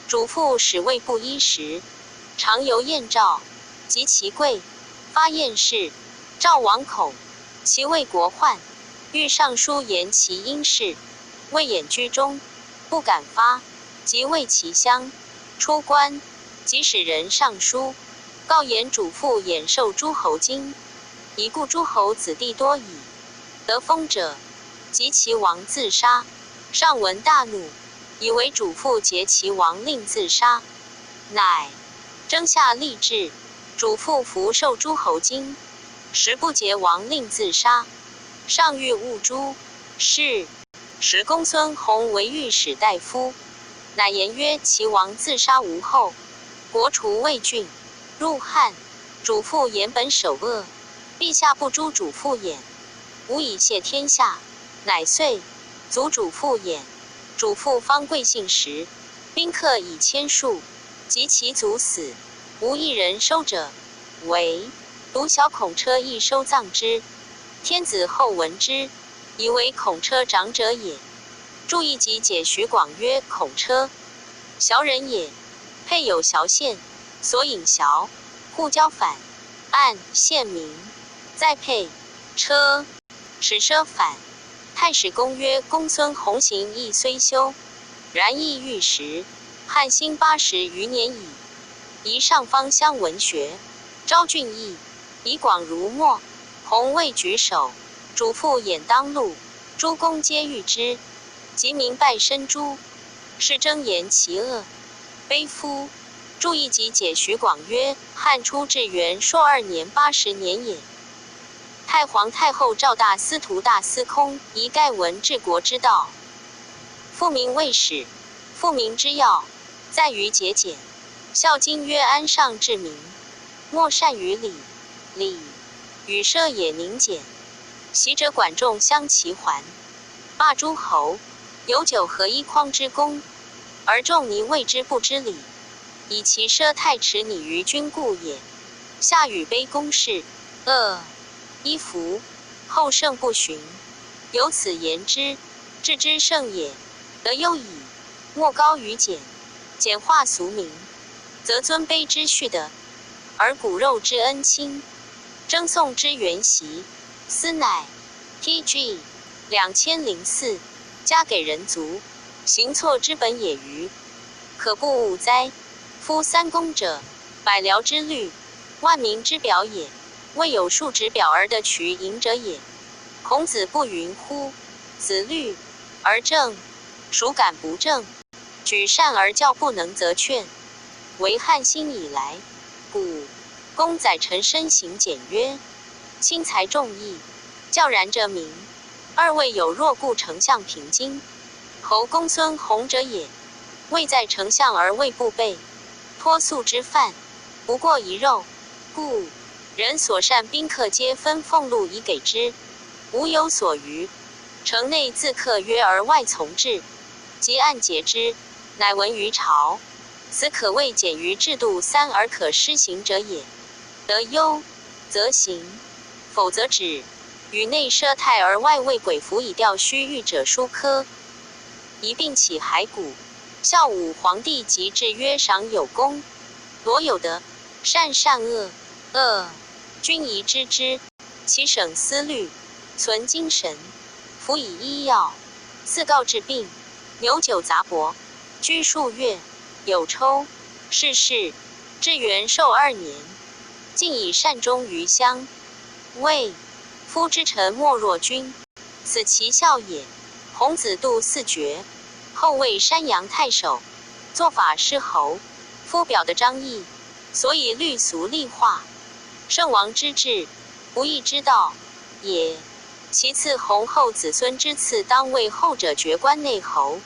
主父使未不衣食，常游燕赵，及其贵，发燕事。赵王恐其为国患，欲上书言其因事，未掩居中，不敢发，即谓其乡。出关，即使人上书，告言主父衍授诸侯经，以故诸侯子弟多矣。得封者，及其王自杀。上闻大怒，以为主父劫其王令自杀，乃征下吏治，主父服受诸侯经，时不劫王令自杀。上欲误诛，是时公孙弘为御史大夫，乃言曰：其王自杀无后，国除魏郡，入汉。主父言本首恶，陛下不诛主父也，吾以谢天下。乃遂卒主父也。主父方贵姓时，宾客以千数，及其卒死，无一人收者，唯独小孔车亦收葬之。天子后闻之，以为孔车长者也。注意即解徐广曰：孔车，崤人也，配有崤县，所引崤，故交反。按县名，再配车，使奢反。太史公曰：公孙弘行义虽修，然亦欲时。汉兴80余年矣，宜上方乡文学，昭俊逸，以广如墨。弘未举手，主父演当路，诸公皆遇之，即明拜身诛。是争言其恶，悲夫。注意即解徐广曰：汉初至元朔2年80年也。太皇太后赵大司徒大司空一概闻治国之道，复名魏史。复名之要，在于节俭。孝经曰：安上治民，莫善于礼。礼与奢也宁俭。习者管仲相齐还，罢诸侯，有9合1匡之功，而仲尼谓之不知礼，以其奢太迟拟于君故也。夏禹卑公事，衣服，后圣不循，由此言之，治之圣也。德优矣，莫高于俭，简化俗名，则尊卑之序德，而骨肉之恩亲，争讼之原习，斯乃 PG 2004加给人族，行错之本也歟。可不误哉？夫3公者，百僚之律，万民之表也，未有数指表而得取盈者也。孔子不云乎？子律而正，孰敢不正？举善而教不能则劝。为汉兴以来，古公宰臣身行简约，轻财重义，教然者民。2位有若故丞相平津，侯公孙弘者也。位在丞相而位不备，脱粟之犯，不过一肉，故人所善宾客皆分俸禄以给之，无有所余。城内自克约而外从制，即按节之，乃闻于朝。此可谓简于制度3而可施行者也。得优则行，否则止。与内奢泰而外为鬼服以吊虚誉者书科，一并起骸骨。孝武皇帝即制曰：赏有功，罗有德，善善恶，君宜知之。其省思虑，存精神，辅以医药，自告治病。牛酒杂帛，居数月，有抽。是至元寿2年，竟以善终于乡。谓夫之臣莫若君，此其孝也。孔子度4绝，后为山阳太守，作法师侯。夫表的张毅，所以律俗立化。圣王之治，不义之道也。其次，弘后子孙之次，当为后者爵关内侯。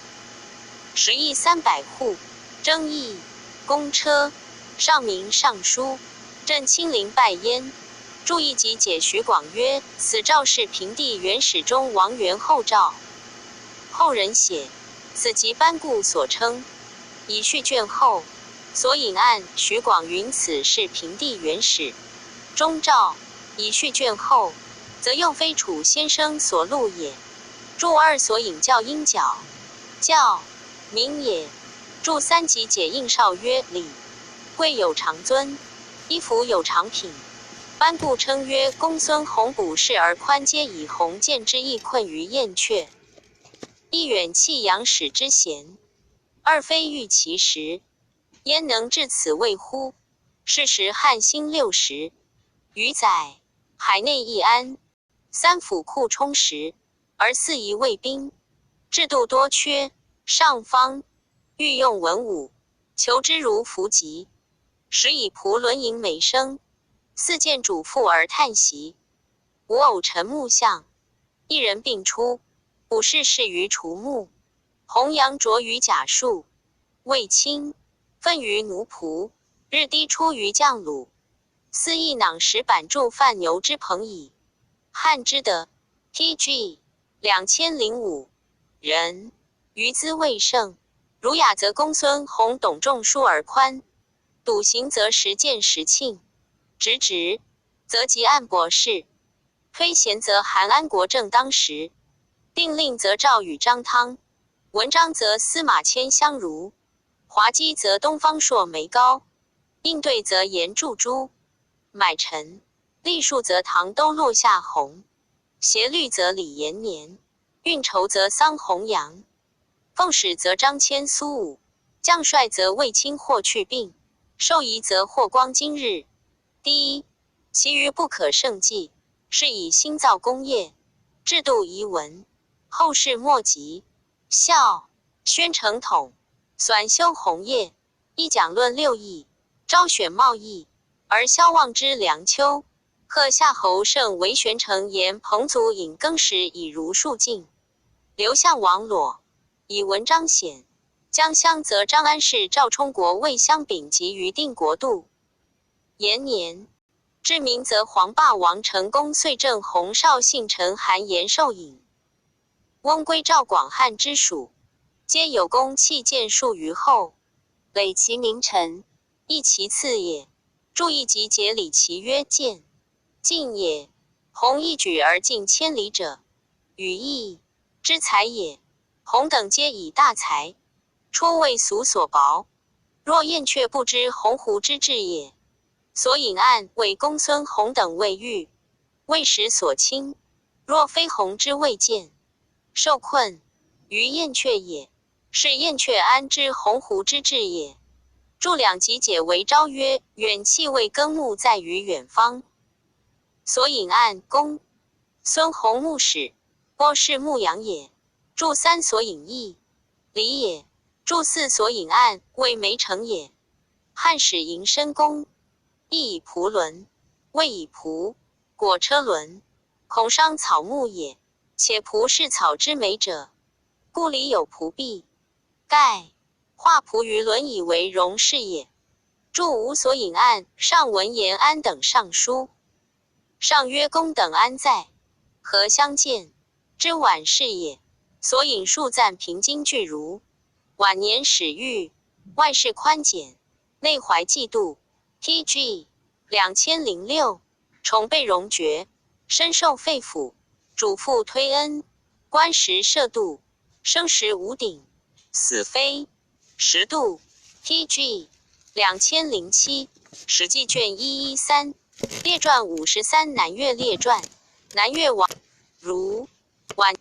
10邑300户，征议公车，上明尚书，朕亲临拜焉。注意及解徐广曰：此诏是平地元始中王元后诏。后人写，此即班固所称。以续卷后，所引案徐广云此是平地元始中诏。以续卷后，则又非楚先生所录也。注2所引教应角，教名也。注3即解应少曰：礼贵有长尊，衣服有长品。班固称曰：公孙弘补事而宽皆以弘见之意困于燕阙，一远弃杨史之贤，二非欲其实，焉能至此谓乎？是时汉兴60余载，海内易安，3府库充实，而4夷卫兵，制度多缺，上方欲用文武，求之如伏击，时以仆轮营每生。4见主妇而叹息，吾偶陈木像，一人并出，卜筮事于除木，弘羊着于甲树，卫青奋于奴仆，日低出于将虏。4邑囊石板筑范牛之棚矣。汉之德 PG 2005人，余资未盛。儒雅则公孙弘董仲舒而宽，笃行则实践时庆，直则及按博士，推贤则韩安国正当时，定令则赵与张汤，文章则司马迁相如，滑稽则东方朔梅高，应对则严祝朱买臣，立数则唐都落夏弘，协律则李延年，运筹则桑弘羊，奉使则张骞苏武，将帅则卫青霍去病，授仪则霍光今日。第一，其余不可胜计，是以新造功业，制度遗文，后世莫及。孝宣成统，纂修弘业，一讲论6艺，招选茂义，而萧望之梁丘，贺夏侯胜为玄成言彭祖引更始以儒数尽，刘向王裸以文彰显。江襄则张安世赵充国魏襄丙及于定国度。延年，至明则黄霸王成公遂正洪绍信陈韩延寿尹。翁归赵广汉之属，皆有功弃谏数余后，累其名臣，亦其次也。注意及解礼其曰谏，进也。弘一举而进千里者，与义之才也。弘等皆以大才，出为俗所薄。若燕却不知鸿鹄之志也。所引案为公孙弘等未遇，未时所轻。若非弘之未见，受困于燕阙也，是燕阙安知鸿鹄之志也。注2即解为昭曰：远弃为耕牧在于远方。所引案公孙弘牧史，郭氏牧羊也。注3所引义礼也。注4所引案为梅城也。汉使迎申公，亦以仆轮，谓以仆，果车轮，孔商草木也。且仆是草之美者，故里有仆壁，盖画仆于轮以为荣事也。注5所引案上文言安等上书，上曰公等安在，何相见？之晚事也。所引数赞平津巨儒，晚年始遇，外事宽简，内怀嫉妒。PG 2006崇被荣爵，深受肺腑，主父推恩，官时摄度，生时无鼎，死非10度。PG 2007史记卷113列传53南越列传，南越王如晚